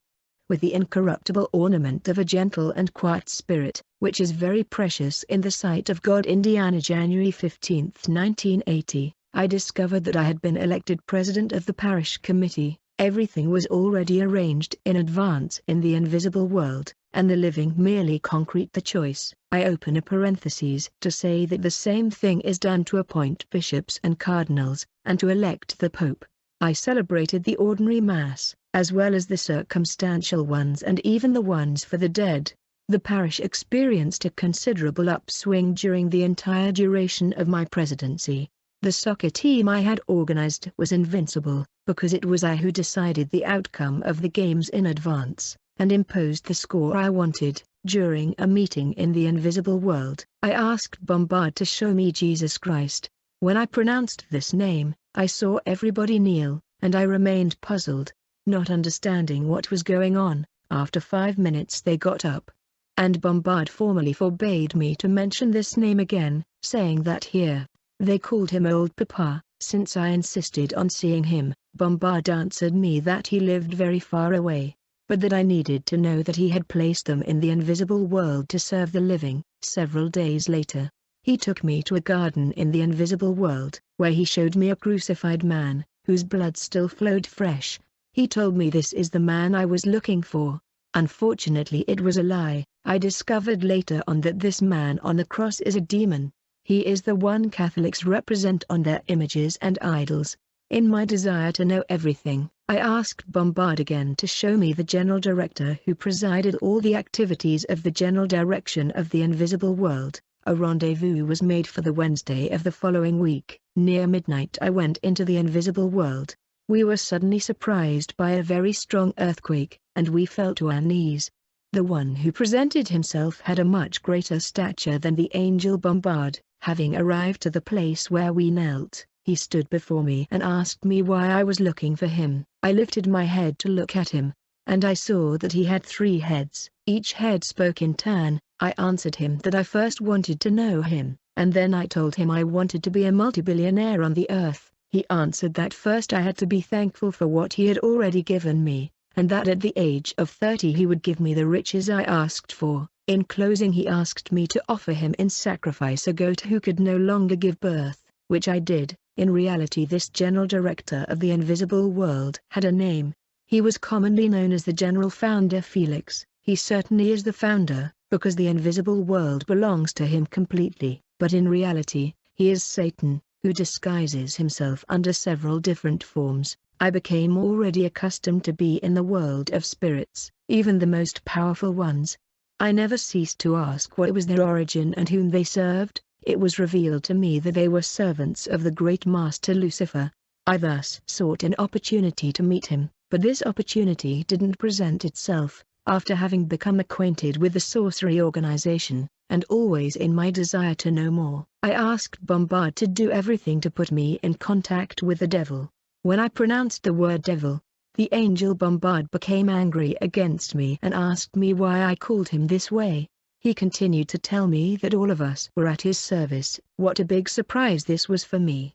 with the incorruptible ornament of a gentle and quiet spirit, which is very precious in the sight of God. Indiana, January 15, 1980. I discovered that I had been elected president of the parish committee. Everything was already arranged in advance in the invisible world, and the living merely concrete the choice. I open a parenthesis to say that the same thing is done to appoint bishops and cardinals, and to elect the pope. I celebrated the ordinary mass, as well as the circumstantial ones and even the ones for the dead. The parish experienced a considerable upswing during the entire duration of my presidency. The soccer team I had organized was invincible, because it was I who decided the outcome of the games in advance, and imposed the score I wanted. During a meeting in the invisible world, I asked Bombard to show me Jesus Christ. When I pronounced this name, I saw everybody kneel, and I remained puzzled, not understanding what was going on. After 5 minutes they got up, and Bombard formally forbade me to mention this name again, saying that here, they called him Old Papa. Since I insisted on seeing him, Bombard answered me that he lived very far away. but that I needed to know that he had placed them in the invisible world to serve the living. Several days later, he took me to a garden in the invisible world, where he showed me a crucified man, whose blood still flowed fresh. He told me this is the man I was looking for. Unfortunately, it was a lie. I discovered later on that this man on the cross is a demon. He is the one Catholics represent on their images and idols. In my desire to know everything, I asked Bombard again to show me the general director who presided all the activities of the general direction of the invisible world. A rendezvous was made for the Wednesday of the following week. Near midnight I went into the invisible world. We were suddenly surprised by a very strong earthquake, and we fell to our knees. The one who presented himself had a much greater stature than the angel Bombard. Having arrived to the place where we knelt, he stood before me and asked me why I was looking for him. I lifted my head to look at him, and I saw that he had 3 heads. Each head spoke in turn. I answered him that I first wanted to know him, and then I told him I wanted to be a multi-billionaire on the earth. He answered that first I had to be thankful for what he had already given me, and that at the age of 30 he would give me the riches I asked for. In closing, he asked me to offer him in sacrifice a goat who could no longer give birth, which I did. In reality, this general director of the invisible world had a name. He was commonly known as the General Founder Felix. He certainly is the founder, because the invisible world belongs to him completely. But in reality, he is Satan, who disguises himself under several different forms. I became already accustomed to be in the world of spirits, even the most powerful ones. I never ceased to ask what was their origin and whom they served. It was revealed to me that they were servants of the great master Lucifer. I thus sought an opportunity to meet him, but this opportunity didn't present itself. After having become acquainted with the sorcery organization, and always in my desire to know more, I asked Bombard to do everything to put me in contact with the devil. When I pronounced the word devil, the angel Bombard became angry against me and asked me why I called him this way. He continued to tell me that all of us were at his service. What a big surprise this was for me.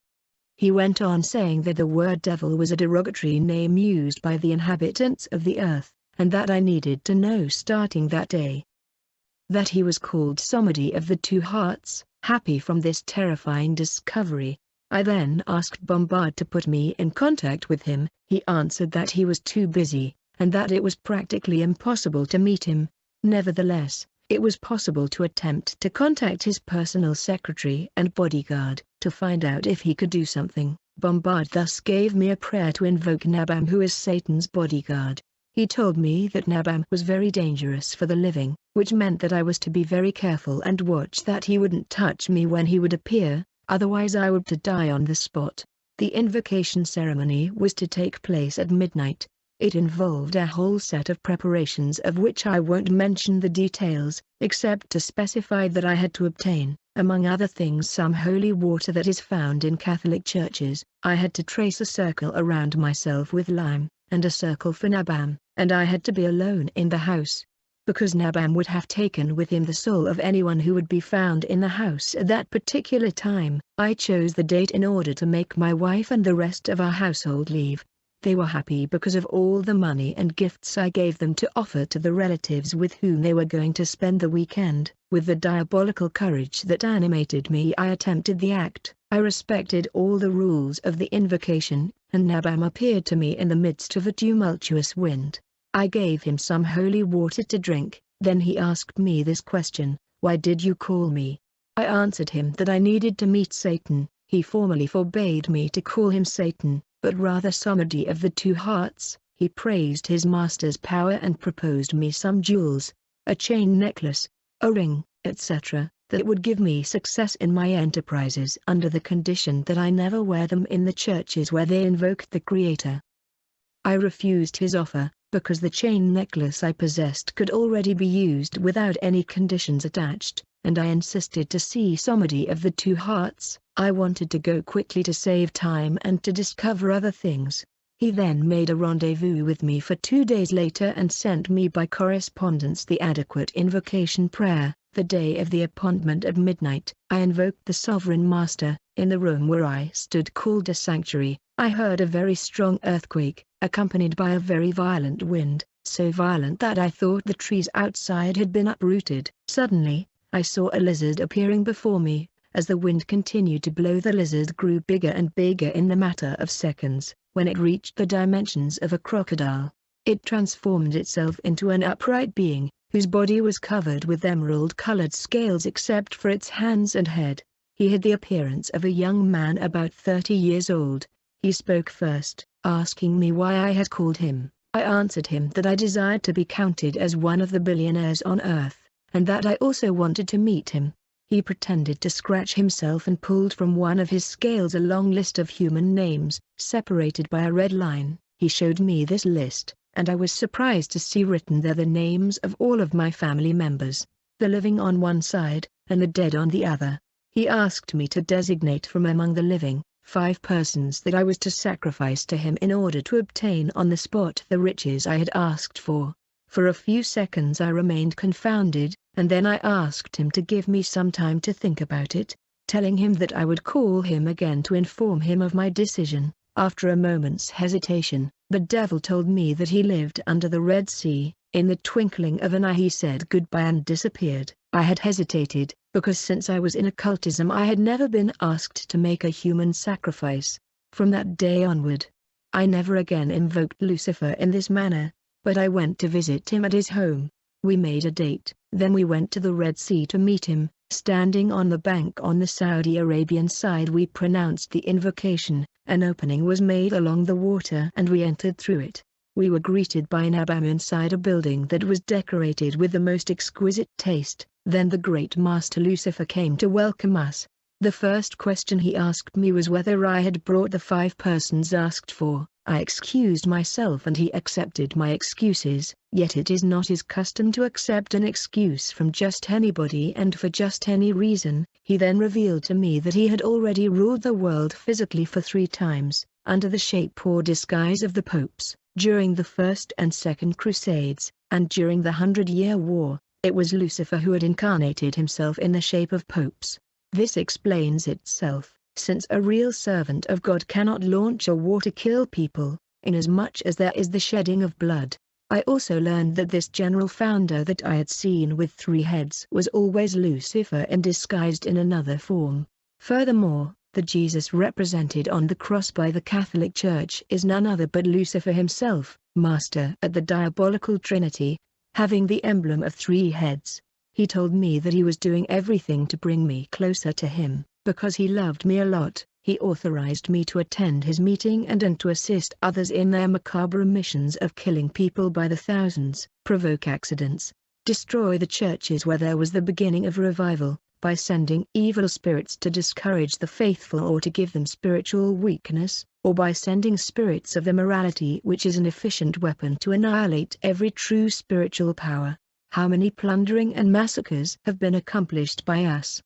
He went on saying that the word devil was a derogatory name used by the inhabitants of the earth, and that I needed to know starting that day. That he was called somebody of the 2 hearts. Happy from this terrifying discovery, I then asked Bombard to put me in contact with him. He answered that he was too busy, and that it was practically impossible to meet him. Nevertheless, it was possible to attempt to contact his personal secretary and bodyguard, to find out if he could do something. Bombard thus gave me a prayer to invoke Nabam, who is Satan's bodyguard. He told me that Nabam was very dangerous for the living, which meant that I was to be very careful and watch that he wouldn't touch me when he would appear, otherwise I would die on the spot. The invocation ceremony was to take place at midnight. It involved a whole set of preparations of which I won't mention the details, except to specify that I had to obtain, among other things, some holy water that is found in Catholic churches. I had to trace a circle around myself with lime, and a circle for Nabam, and I had to be alone in the house. Because Nabam would have taken with him the soul of anyone who would be found in the house at that particular time, I chose the date in order to make my wife and the rest of our household leave. They were happy because of all the money and gifts I gave them to offer to the relatives with whom they were going to spend the weekend. With the diabolical courage that animated me, I attempted the act. I respected all the rules of the invocation, and Nabam appeared to me in the midst of a tumultuous wind. I gave him some holy water to drink. Then he asked me this question: "Why did you call me?" I answered him that I needed to meet Satan. He formally forbade me to call him Satan, but rather somebody of the 2 hearts. He praised his master's power and proposed me some jewels, a chain necklace, a ring, etc., that would give me success in my enterprises under the condition that I never wear them in the churches where they invoked the Creator. I refused his offer, because the chain necklace I possessed could already be used without any conditions attached, and I insisted to see somebody of the 2 hearts. I wanted to go quickly to save time and to discover other things. He then made a rendezvous with me for 2 days later and sent me by correspondence the adequate invocation prayer. The day of the appointment at midnight, I invoked the Sovereign Master. In the room where I stood, called a sanctuary, I heard a very strong earthquake. accompanied by a very violent wind, so violent that I thought the trees outside had been uprooted. Suddenly, I saw a lizard appearing before me. As the wind continued to blow, the lizard grew bigger and bigger in the matter of seconds. When it reached the dimensions of a crocodile, it transformed itself into an upright being, whose body was covered with emerald-colored scales except for its hands and head. He had the appearance of a young man about 30 years old. He spoke first, asking me why I had called him. I answered him that I desired to be counted as one of the billionaires on Earth, and that I also wanted to meet him. He pretended to scratch himself and pulled from one of his scales a long list of human names, separated by a red line. He showed me this list, and I was surprised to see written there the names of all of my family members, the living on one side, and the dead on the other. He asked me to designate from among the living, 5 persons that I was to sacrifice to him in order to obtain on the spot the riches I had asked for. For a few seconds I remained confounded, and then I asked him to give me some time to think about it, telling him that I would call him again to inform him of my decision. After a moment's hesitation, the devil told me that he lived under the Red Sea. In the twinkling of an eye he said goodbye and disappeared. I had hesitated, because since I was in occultism I had never been asked to make a human sacrifice. From that day onward, I never again invoked Lucifer in this manner, but I went to visit him at his home. We made a date, then we went to the Red Sea to meet him. Standing on the bank on the Saudi Arabian side we pronounced the invocation. An opening was made along the water and we entered through it. We were greeted by an Abbam inside a building that was decorated with the most exquisite taste. Then the great master Lucifer came to welcome us. The first question he asked me was whether I had brought the 5 persons asked for. I excused myself and he accepted my excuses. Yet it is not his custom to accept an excuse from just anybody and for just any reason. He then revealed to me that he had already ruled the world physically for 3 times, under the shape or disguise of the popes, during the First and Second Crusades, and during the 100-Year War. It was Lucifer who had incarnated himself in the shape of popes. This explains itself, since a real servant of God cannot launch a war to kill people, inasmuch as there is the shedding of blood. I also learned that this general founder that I had seen with 3 heads was always Lucifer and disguised in another form. Furthermore, the Jesus represented on the cross by the Catholic Church is none other but Lucifer himself, master at the diabolical Trinity, having the emblem of 3 heads. He told me that he was doing everything to bring me closer to him, because he loved me a lot. He authorized me to attend his meeting and to assist others in their macabre missions of killing people by the thousands, provoke accidents, destroy the churches where there was the beginning of revival, by sending evil spirits to discourage the faithful or to give them spiritual weakness, or by sending spirits of immorality, which is an efficient weapon to annihilate every true spiritual power. How many plundering and massacres have been accomplished by us?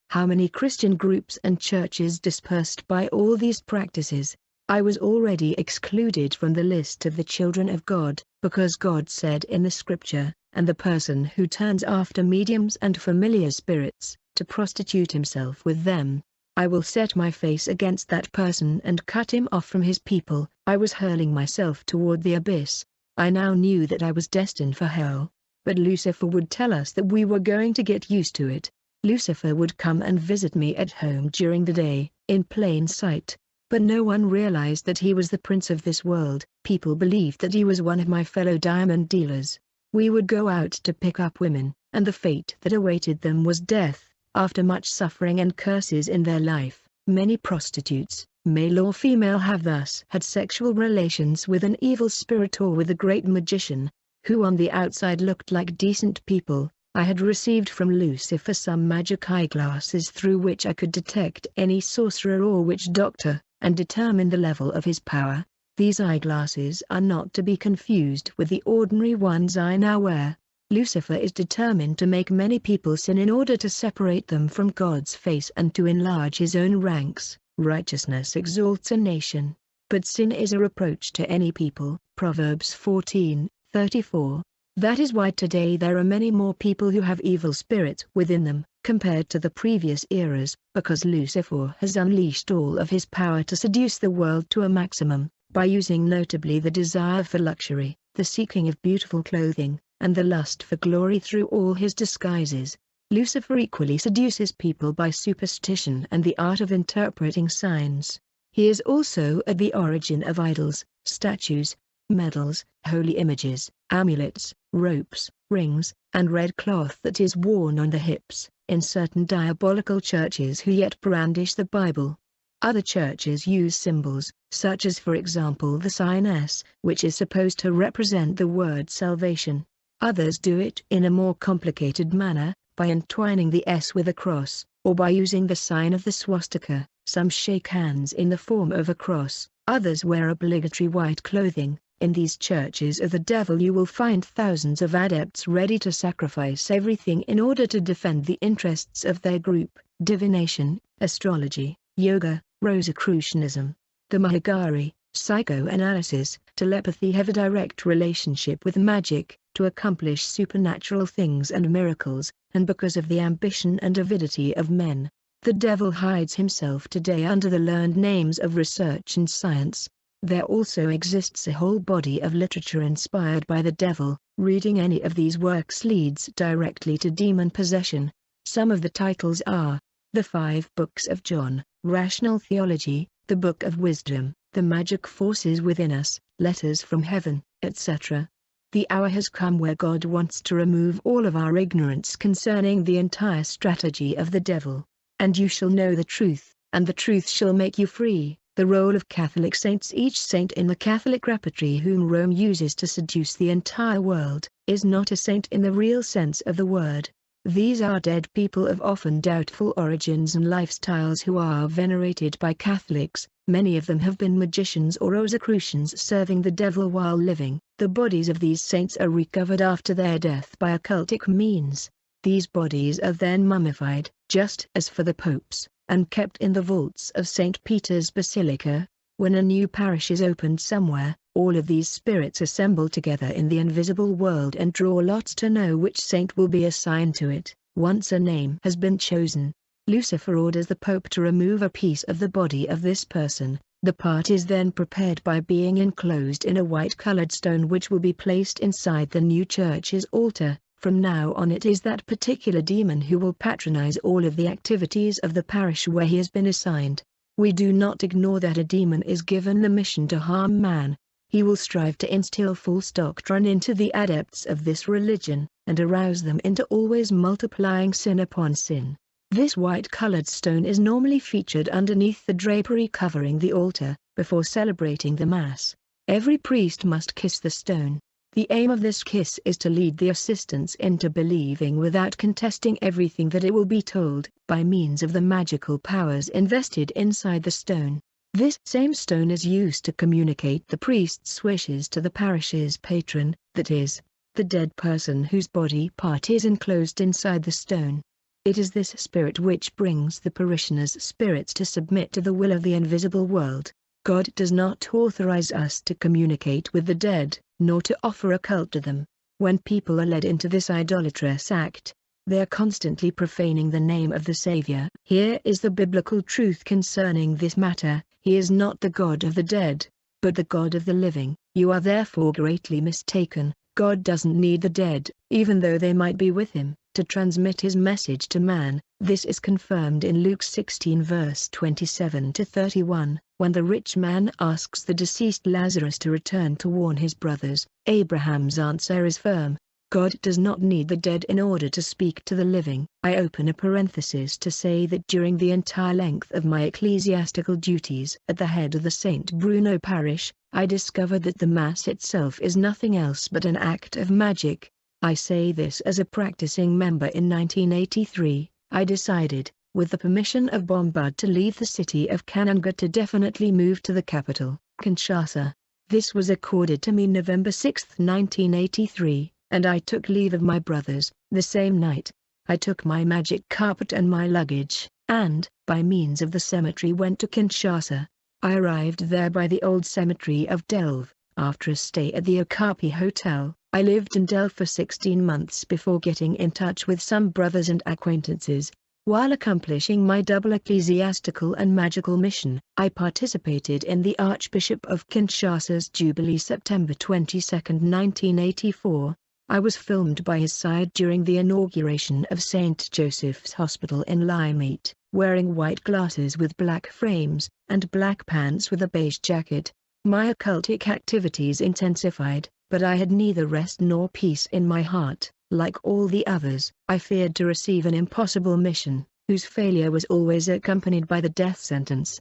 How many Christian groups and churches dispersed by all these practices? I was already excluded from the list of the children of God, because God said in the scripture, "And the person who turns after mediums and familiar spirits, to prostitute himself with them, I will set my face against that person and cut him off from his people." I was hurling myself toward the abyss. I now knew that I was destined for hell, but Lucifer would tell us that we were going to get used to it. Lucifer would come and visit me at home during the day, in plain sight, but no one realized that he was the prince of this world. People believed that he was one of my fellow diamond dealers. We would go out to pick up women, and the fate that awaited them was death. After much suffering and curses in their life, many prostitutes, male or female, have thus had sexual relations with an evil spirit or with a great magician, who on the outside looked like decent people. I had received from Lucifer some magic eyeglasses through which I could detect any sorcerer or witch doctor, and determine the level of his power. These eyeglasses are not to be confused with the ordinary ones I now wear. Lucifer is determined to make many people sin in order to separate them from God's face and to enlarge his own ranks. Righteousness exalts a nation, but sin is a reproach to any people. Proverbs 14:34. That is why today there are many more people who have evil spirits within them, compared to the previous eras, because Lucifer has unleashed all of his power to seduce the world to a maximum. by using notably the desire for luxury, the seeking of beautiful clothing, and the lust for glory through all his disguises. Lucifer equally seduces people by superstition and the art of interpreting signs. He is also at the origin of idols, statues, medals, holy images, amulets, ropes, rings, and red cloth that is worn on the hips, in certain diabolical churches who yet brandish the Bible. Other churches use symbols, such as for example the sign S, which is supposed to represent the word salvation. Others do it in a more complicated manner, by entwining the S with a cross, or by using the sign of the swastika. Some shake hands in the form of a cross, others wear obligatory white clothing. In these churches of the devil you will find thousands of adepts ready to sacrifice everything in order to defend the interests of their group. Divination, astrology, yoga, Rosicrucianism, the Mahagari, psychoanalysis, telepathy have a direct relationship with magic, to accomplish supernatural things and miracles, and because of the ambition and avidity of men. The devil hides himself today under the learned names of research and science. There also exists a whole body of literature inspired by the devil. Reading any of these works leads directly to demon possession. Some of the titles are: The 5 Books of John, Rational Theology, The Book of Wisdom, The Magic Forces Within Us, Letters from Heaven, etc. The hour has come where God wants to remove all of our ignorance concerning the entire strategy of the devil. And you shall know the truth, and the truth shall make you free. The role of Catholic saints. Each saint in the Catholic repertory whom Rome uses to seduce the entire world, is not a saint in the real sense of the word. These are dead people of often doubtful origins and lifestyles who are venerated by Catholics. Many of them have been magicians or Rosicrucians serving the devil while living. The bodies of these saints are recovered after their death by occultic means. These bodies are then mummified, just as for the popes, and kept in the vaults of St. Peter's Basilica. When a new parish is opened somewhere, all of these spirits assemble together in the invisible world and draw lots to know which saint will be assigned to it. Once a name has been chosen, Lucifer orders the Pope to remove a piece of the body of this person. The part is then prepared by being enclosed in a white-colored stone which will be placed inside the new church's altar. From now on it is that particular demon who will patronize all of the activities of the parish where he has been assigned. We do not ignore that a demon is given the mission to harm man. He will strive to instill false doctrine into the adepts of this religion, and arouse them into always multiplying sin upon sin. This white-colored stone is normally featured underneath the drapery covering the altar, before celebrating the Mass. Every priest must kiss the stone. The aim of this kiss is to lead the assistants into believing without contesting everything that it will be told, by means of the magical powers invested inside the stone. This same stone is used to communicate the priest's wishes to the parish's patron, that is, the dead person whose body part is enclosed inside the stone. It is this spirit which brings the parishioners' spirits to submit to the will of the invisible world. God does not authorize us to communicate with the dead, nor to offer a cult to them. When people are led into this idolatrous act, they are constantly profaning the name of the Savior. Here is the biblical truth concerning this matter: He is not the God of the dead, but the God of the living. You are therefore greatly mistaken. God doesn't need the dead, even though they might be with him, to transmit his message to man. This is confirmed in Luke 16 verse 27-31, when the rich man asks the deceased Lazarus to return to warn his brothers. Abraham's answer is firm: God does not need the dead in order to speak to the living. I open a parenthesis to say that during the entire length of my ecclesiastical duties at the head of the St. Bruno parish, I discovered that the Mass itself is nothing else but an act of magic. I say this as a practicing member. In 1983, I decided, with the permission of Bombard, to leave the city of Kananga to definitely move to the capital, Kinshasa. This was accorded to me November 6, 1983, and I took leave of my brothers. The same night, I took my magic carpet and my luggage, and, by means of the cemetery, went to Kinshasa. I arrived there by the old cemetery of Delve. After a stay at the Okapi Hotel, I lived in Delve for 16 months before getting in touch with some brothers and acquaintances. While accomplishing my double ecclesiastical and magical mission, I participated in the Archbishop of Kinshasa's Jubilee September 22, 1984. I was filmed by his side during the inauguration of St. Joseph's Hospital in Limete, wearing white glasses with black frames, and black pants with a beige jacket. My occultic activities intensified, but I had neither rest nor peace in my heart. Like all the others, I feared to receive an impossible mission, whose failure was always accompanied by the death sentence.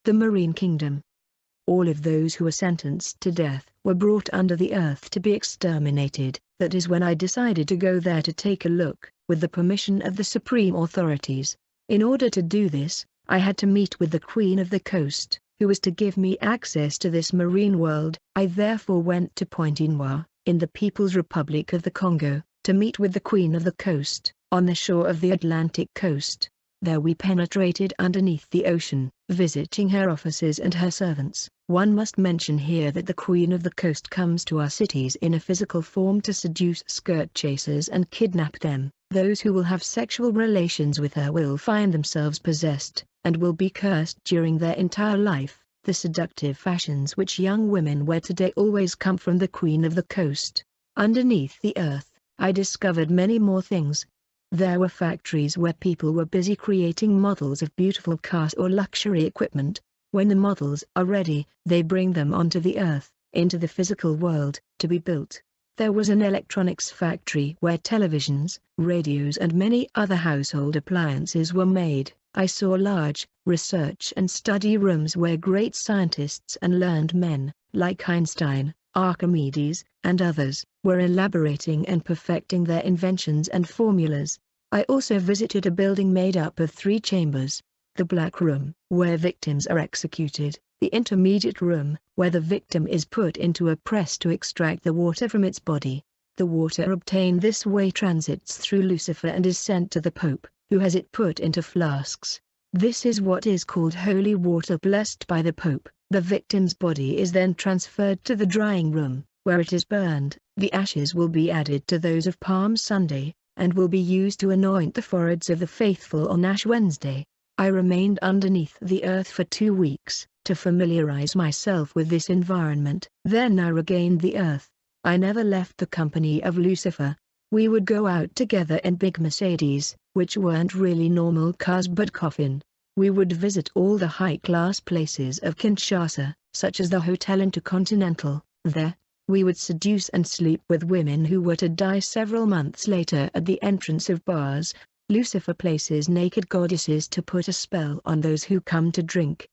The Marine Kingdom. All of those who were sentenced to death were brought under the earth to be exterminated. That is when I decided to go there to take a look, with the permission of the supreme authorities. In order to do this, I had to meet with the Queen of the Coast, who was to give me access to this marine world. I therefore went to Pointe-Noire, in the People's Republic of the Congo, to meet with the Queen of the Coast, on the shore of the Atlantic coast. There we penetrated underneath the ocean, visiting her offices and her servants. One must mention here that the Queen of the Coast comes to our cities in a physical form to seduce skirt chasers and kidnap them. Those who will have sexual relations with her will find themselves possessed, and will be cursed during their entire life. The seductive fashions which young women wear today always come from the Queen of the Coast. Underneath the earth, I discovered many more things. There were factories where people were busy creating models of beautiful cars or luxury equipment. When the models are ready, they bring them onto the earth, into the physical world, to be built. There was an electronics factory where televisions, radios and many other household appliances were made. I saw large, research and study rooms where great scientists and learned men, like Einstein, Archimedes, and others, were elaborating and perfecting their inventions and formulas. I also visited a building made up of 3 chambers: the Black Room, where victims are executed; the Intermediate Room, where the victim is put into a press to extract the water from its body. The water obtained this way transits through Lucifer and is sent to the Pope, who has it put into flasks. This is what is called holy water blessed by the Pope. The victim's body is then transferred to the drying room, where it is burned. The ashes will be added to those of Palm Sunday, and will be used to anoint the foreheads of the faithful on Ash Wednesday. I remained underneath the earth for 2 weeks, to familiarize myself with this environment. Then I regained the earth. I never left the company of Lucifer. We would go out together in big Mercedes, which weren't really normal cars but coffin. We would visit all the high-class places of Kinshasa, such as the Hotel Intercontinental. There, we would seduce and sleep with women who were to die several months later at the entrance of bars. Lucifer places naked goddesses to put a spell on those who come to drink.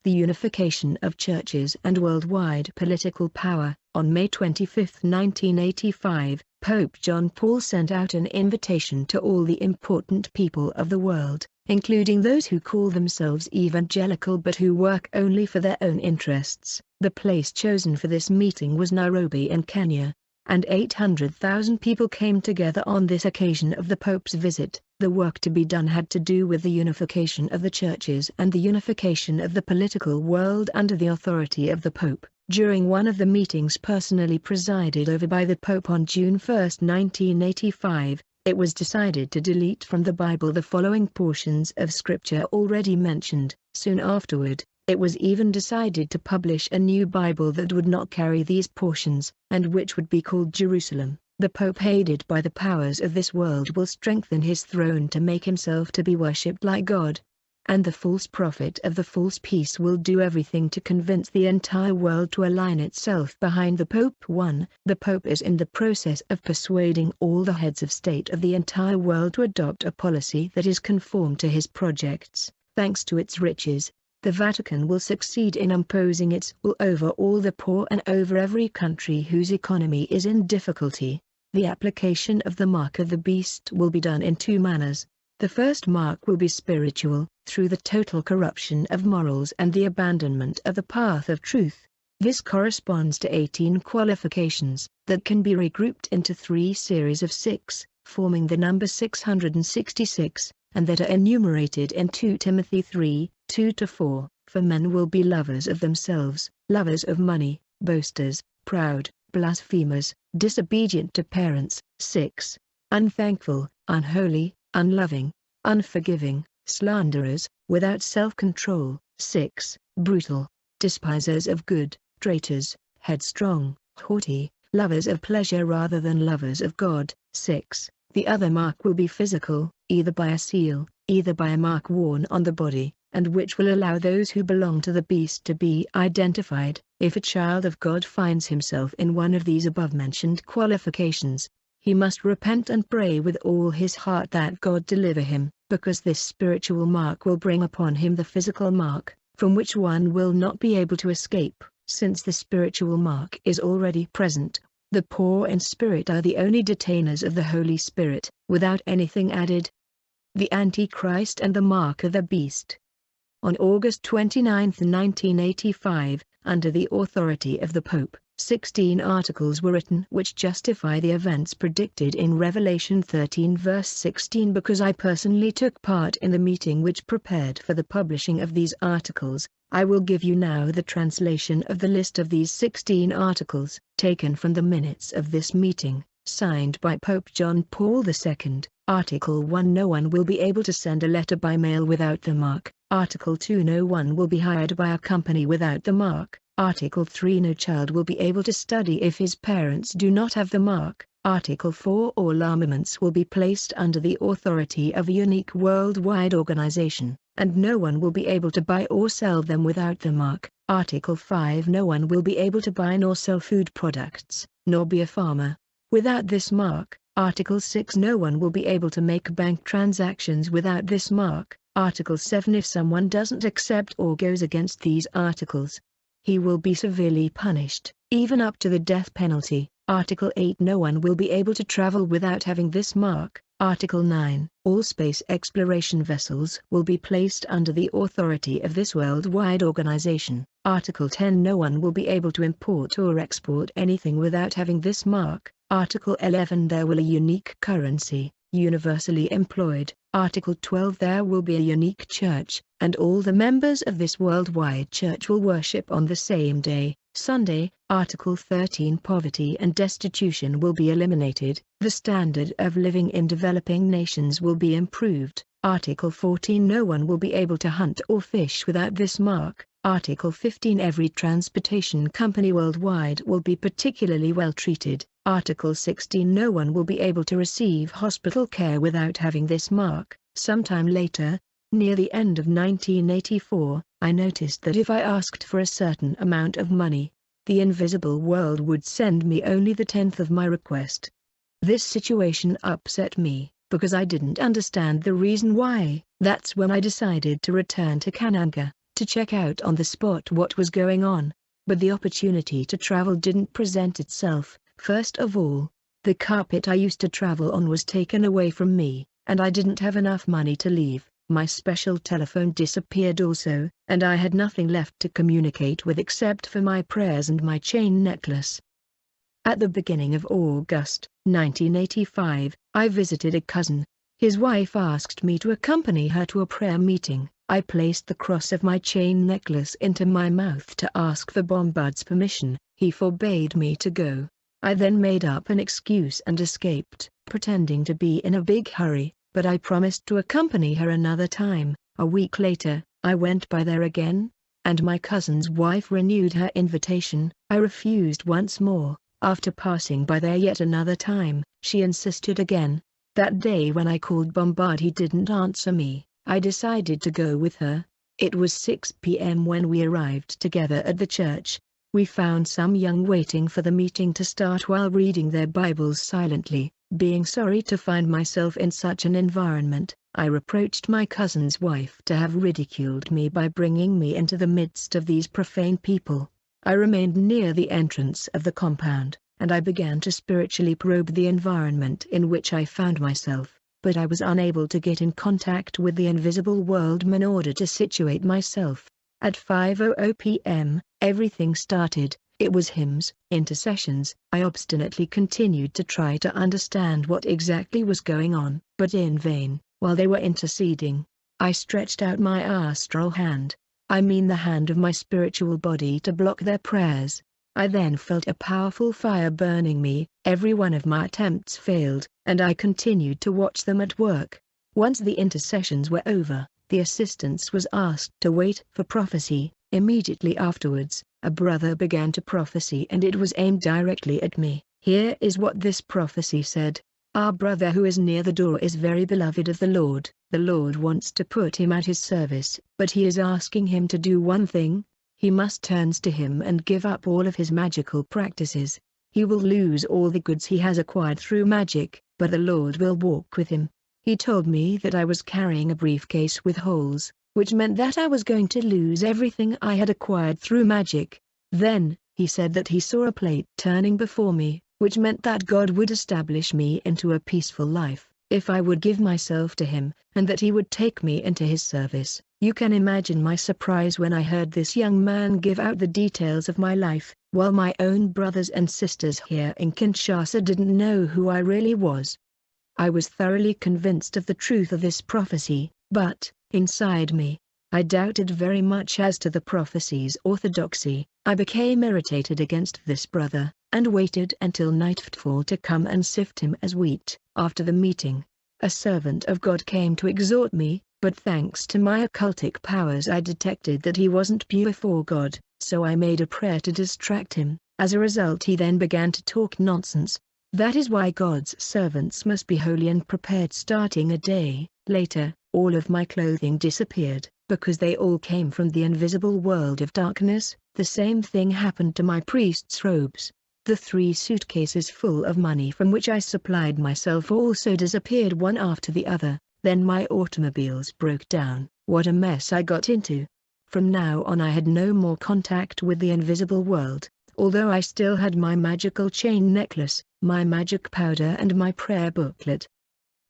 The unification of churches and worldwide political power. On May 25, 1985, Pope John Paul sent out an invitation to all the important people of the world, including those who call themselves evangelical but who work only for their own interests. The place chosen for this meeting was Nairobi in Kenya, and 800,000 people came together on this occasion of the Pope's visit. The work to be done had to do with the unification of the churches and the unification of the political world under the authority of the Pope. During one of the meetings personally presided over by the Pope on June 1, 1985, it was decided to delete from the Bible the following portions of scripture already mentioned. Soon afterward, it was even decided to publish a new Bible that would not carry these portions, and which would be called Jerusalem. The Pope, aided by the powers of this world, will strengthen his throne to make himself to be worshipped like God. And the false prophet of the false peace will do everything to convince the entire world to align itself behind the Pope. 1. The Pope is in the process of persuading all the heads of state of the entire world to adopt a policy that is conform to his projects. Thanks to its riches, the Vatican will succeed in imposing its will over all the poor and over every country whose economy is in difficulty. The application of the mark of the beast will be done in 2 manners. The first mark will be spiritual, through the total corruption of morals and the abandonment of the path of truth. This corresponds to 18 qualifications, that can be regrouped into 3 series of 6, forming the number 666, and that are enumerated in 2 Timothy 3, 2-4. For men will be lovers of themselves, lovers of money, boasters, proud, blasphemers, disobedient to parents. 6. Unthankful, unholy, unloving, unforgiving, slanderers, without self-control. 6. Brutal, despisers of good, traitors, headstrong, haughty, lovers of pleasure rather than lovers of God. 6. The other mark will be physical, either by a seal, either by a mark worn on the body, and which will allow those who belong to the beast to be identified. If a child of God finds himself in one of these above-mentioned qualifications, he must repent and pray with all his heart that God deliver him, because this spiritual mark will bring upon him the physical mark, from which one will not be able to escape, since the spiritual mark is already present. The poor in spirit are the only detainers of the Holy Spirit, without anything added. The Antichrist and the Mark of the Beast. On August 29, 1985, under the authority of the Pope, 16 articles were written which justify the events predicted in Revelation 13 verse 16. Because I personally took part in the meeting which prepared for the publishing of these articles, I will give you now the translation of the list of these 16 articles, taken from the minutes of this meeting, signed by Pope John Paul II. Article 1. No one will be able to send a letter by mail without the mark. Article 2. No one will be hired by a company without the mark. Article 3. No child will be able to study if his parents do not have the mark. Article 4. All armaments will be placed under the authority of a unique worldwide organization, and no one will be able to buy or sell them without the mark. Article 5. No one will be able to buy nor sell food products, nor be a farmer, without this mark. Article 6. No one will be able to make bank transactions without this mark. Article 7. If someone doesn't accept or goes against these articles, he will be severely punished, even up to the death penalty. Article 8. No one will be able to travel without having this mark. Article 9. All space exploration vessels will be placed under the authority of this worldwide organization. Article 10. No one will be able to import or export anything without having this mark. Article 11. There will be a unique currency, universally employed. Article 12. There will be a unique church, and all the members of this worldwide church will worship on the same day, Sunday. Article 13. Poverty and destitution will be eliminated. The standard of living in developing nations will be improved. Article 14. No one will be able to hunt or fish without this mark. Article 15. Every transportation company worldwide will be particularly well treated. Article 16. No one will be able to receive hospital care without having this mark. Sometime later, near the end of 1984, I noticed that if I asked for a certain amount of money, the invisible world would send me only the 10th of my request. This situation upset me, because I didn't understand the reason why. That's when I decided to return to Kananga, to check out on the spot what was going on. But the opportunity to travel didn't present itself. First of all, the carpet I used to travel on was taken away from me, and I didn't have enough money to leave. My special telephone disappeared also, and I had nothing left to communicate with except for my prayers and my chain necklace. At the beginning of August, 1985, I visited a cousin. His wife asked me to accompany her to a prayer meeting. I placed the cross of my chain necklace into my mouth to ask the bombard's permission. He forbade me to go. I then made up an excuse and escaped, pretending to be in a big hurry, but I promised to accompany her another time. A week later, I went by there again, and my cousin's wife renewed her invitation. I refused once more. After passing by there yet another time, she insisted again. That day when I called Bombard he didn't answer me. I decided to go with her. It was 6 p.m. when we arrived together at the church. We found some young waiting for the meeting to start while reading their Bibles silently. Being sorry to find myself in such an environment, I reproached my cousin's wife to have ridiculed me by bringing me into the midst of these profane people. I remained near the entrance of the compound, and I began to spiritually probe the environment in which I found myself, but I was unable to get in contact with the invisible world in order to situate myself. At 5:00 p.m., everything started. It was hymns, intercessions. I obstinately continued to try to understand what exactly was going on, but in vain. While they were interceding, I stretched out my astral hand, I mean the hand of my spiritual body, to block their prayers. I then felt a powerful fire burning me. Every one of my attempts failed, and I continued to watch them at work. Once the intercessions were over, the assistants was asked to wait for prophecy. Immediately afterwards, a brother began to prophesy and it was aimed directly at me. Here is what this prophecy said. Our brother who is near the door is very beloved of the Lord. The Lord wants to put him at his service, but he is asking him to do one thing. He must turn to him and give up all of his magical practices. He will lose all the goods he has acquired through magic, but the Lord will walk with him. He told me that I was carrying a briefcase with holes, which meant that I was going to lose everything I had acquired through magic. Then, he said that he saw a plate turning before me, which meant that God would establish me into a peaceful life, if I would give myself to him, and that he would take me into his service. You can imagine my surprise when I heard this young man give out the details of my life, while my own brothers and sisters here in Kinshasa didn't know who I really was. I was thoroughly convinced of the truth of this prophecy, but, inside me, I doubted very much as to the prophecy's orthodoxy. I became irritated against this brother, and waited until nightfall to come and sift him as wheat. After the meeting, a servant of God came to exhort me, but thanks to my occultic powers I detected that he wasn't pure before God, so I made a prayer to distract him. As a result he then began to talk nonsense. That is why God's servants must be holy and prepared. Starting a day later, all of my clothing disappeared, because they all came from the invisible world of darkness. The same thing happened to my priest's robes. The 3 suitcases full of money from which I supplied myself also disappeared one after the other. Then my automobiles broke down. What a mess I got into. From now on I had no more contact with the invisible world, although I still had my magical chain necklace, my magic powder and my prayer booklet.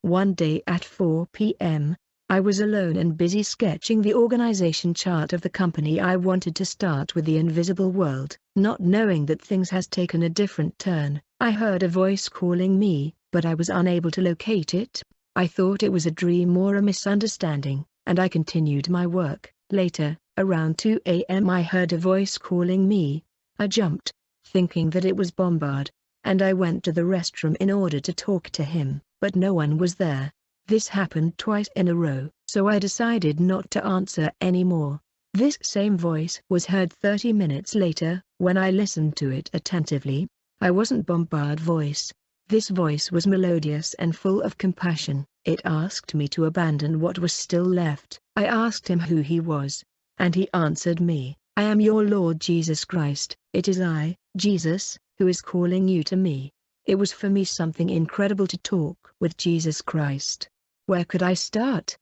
One day at 4 p.m., I was alone and busy sketching the organization chart of the company I wanted to start with the invisible world. Not knowing that things has taken a different turn, I heard a voice calling me, but I was unable to locate it. I thought it was a dream or a misunderstanding, and I continued my work. Later, around 2 a.m. I heard a voice calling me. I jumped, thinking that it was Bombard, and I went to the restroom in order to talk to him, but no one was there. This happened twice in a row, so I decided not to answer anymore. This same voice was heard 30 minutes later. When I listened to it attentively, I wasn't Bombard's voice. This voice was melodious and full of compassion. It asked me to abandon what was still left. I asked him who he was, and he answered me, "I am your Lord Jesus Christ. It is I, Jesus, who is calling you to me." It was for me something incredible to talk with Jesus Christ. Where could I start?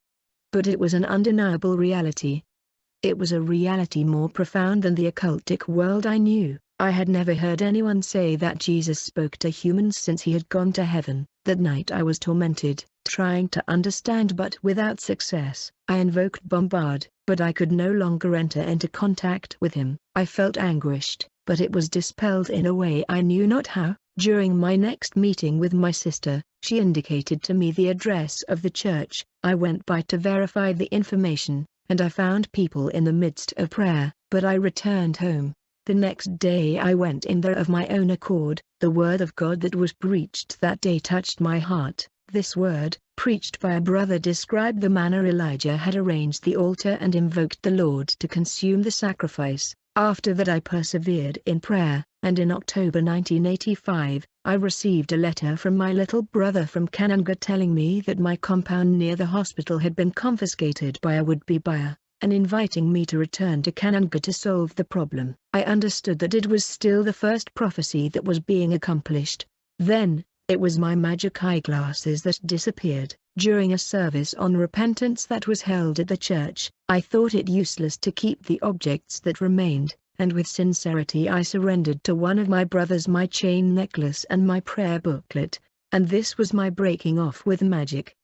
But it was an undeniable reality. It was a reality more profound than the occultic world I knew. I had never heard anyone say that Jesus spoke to humans since he had gone to heaven. That night I was tormented, trying to understand but without success. I invoked Bombard, but I could no longer enter into contact with him. I felt anguished, but it was dispelled in a way I knew not how. During my next meeting with my sister, she indicated to me the address of the church. I went by to verify the information, and I found people in the midst of prayer, but I returned home. The next day I went in there of my own accord. The word of God that was preached that day touched my heart. This word, preached by a brother, described the manner Elijah had arranged the altar and invoked the Lord to consume the sacrifice. After that I persevered in prayer, and in October 1985, I received a letter from my little brother from Kananga telling me that my compound near the hospital had been confiscated by a would-be buyer, and inviting me to return to Kananga to solve the problem. I understood that it was still the first prophecy that was being accomplished. Then, it was my magic eyeglasses that disappeared. During a service on repentance that was held at the church, I thought it useless to keep the objects that remained, and with sincerity I surrendered to one of my brothers my chain necklace and my prayer booklet, and this was my breaking off with magic.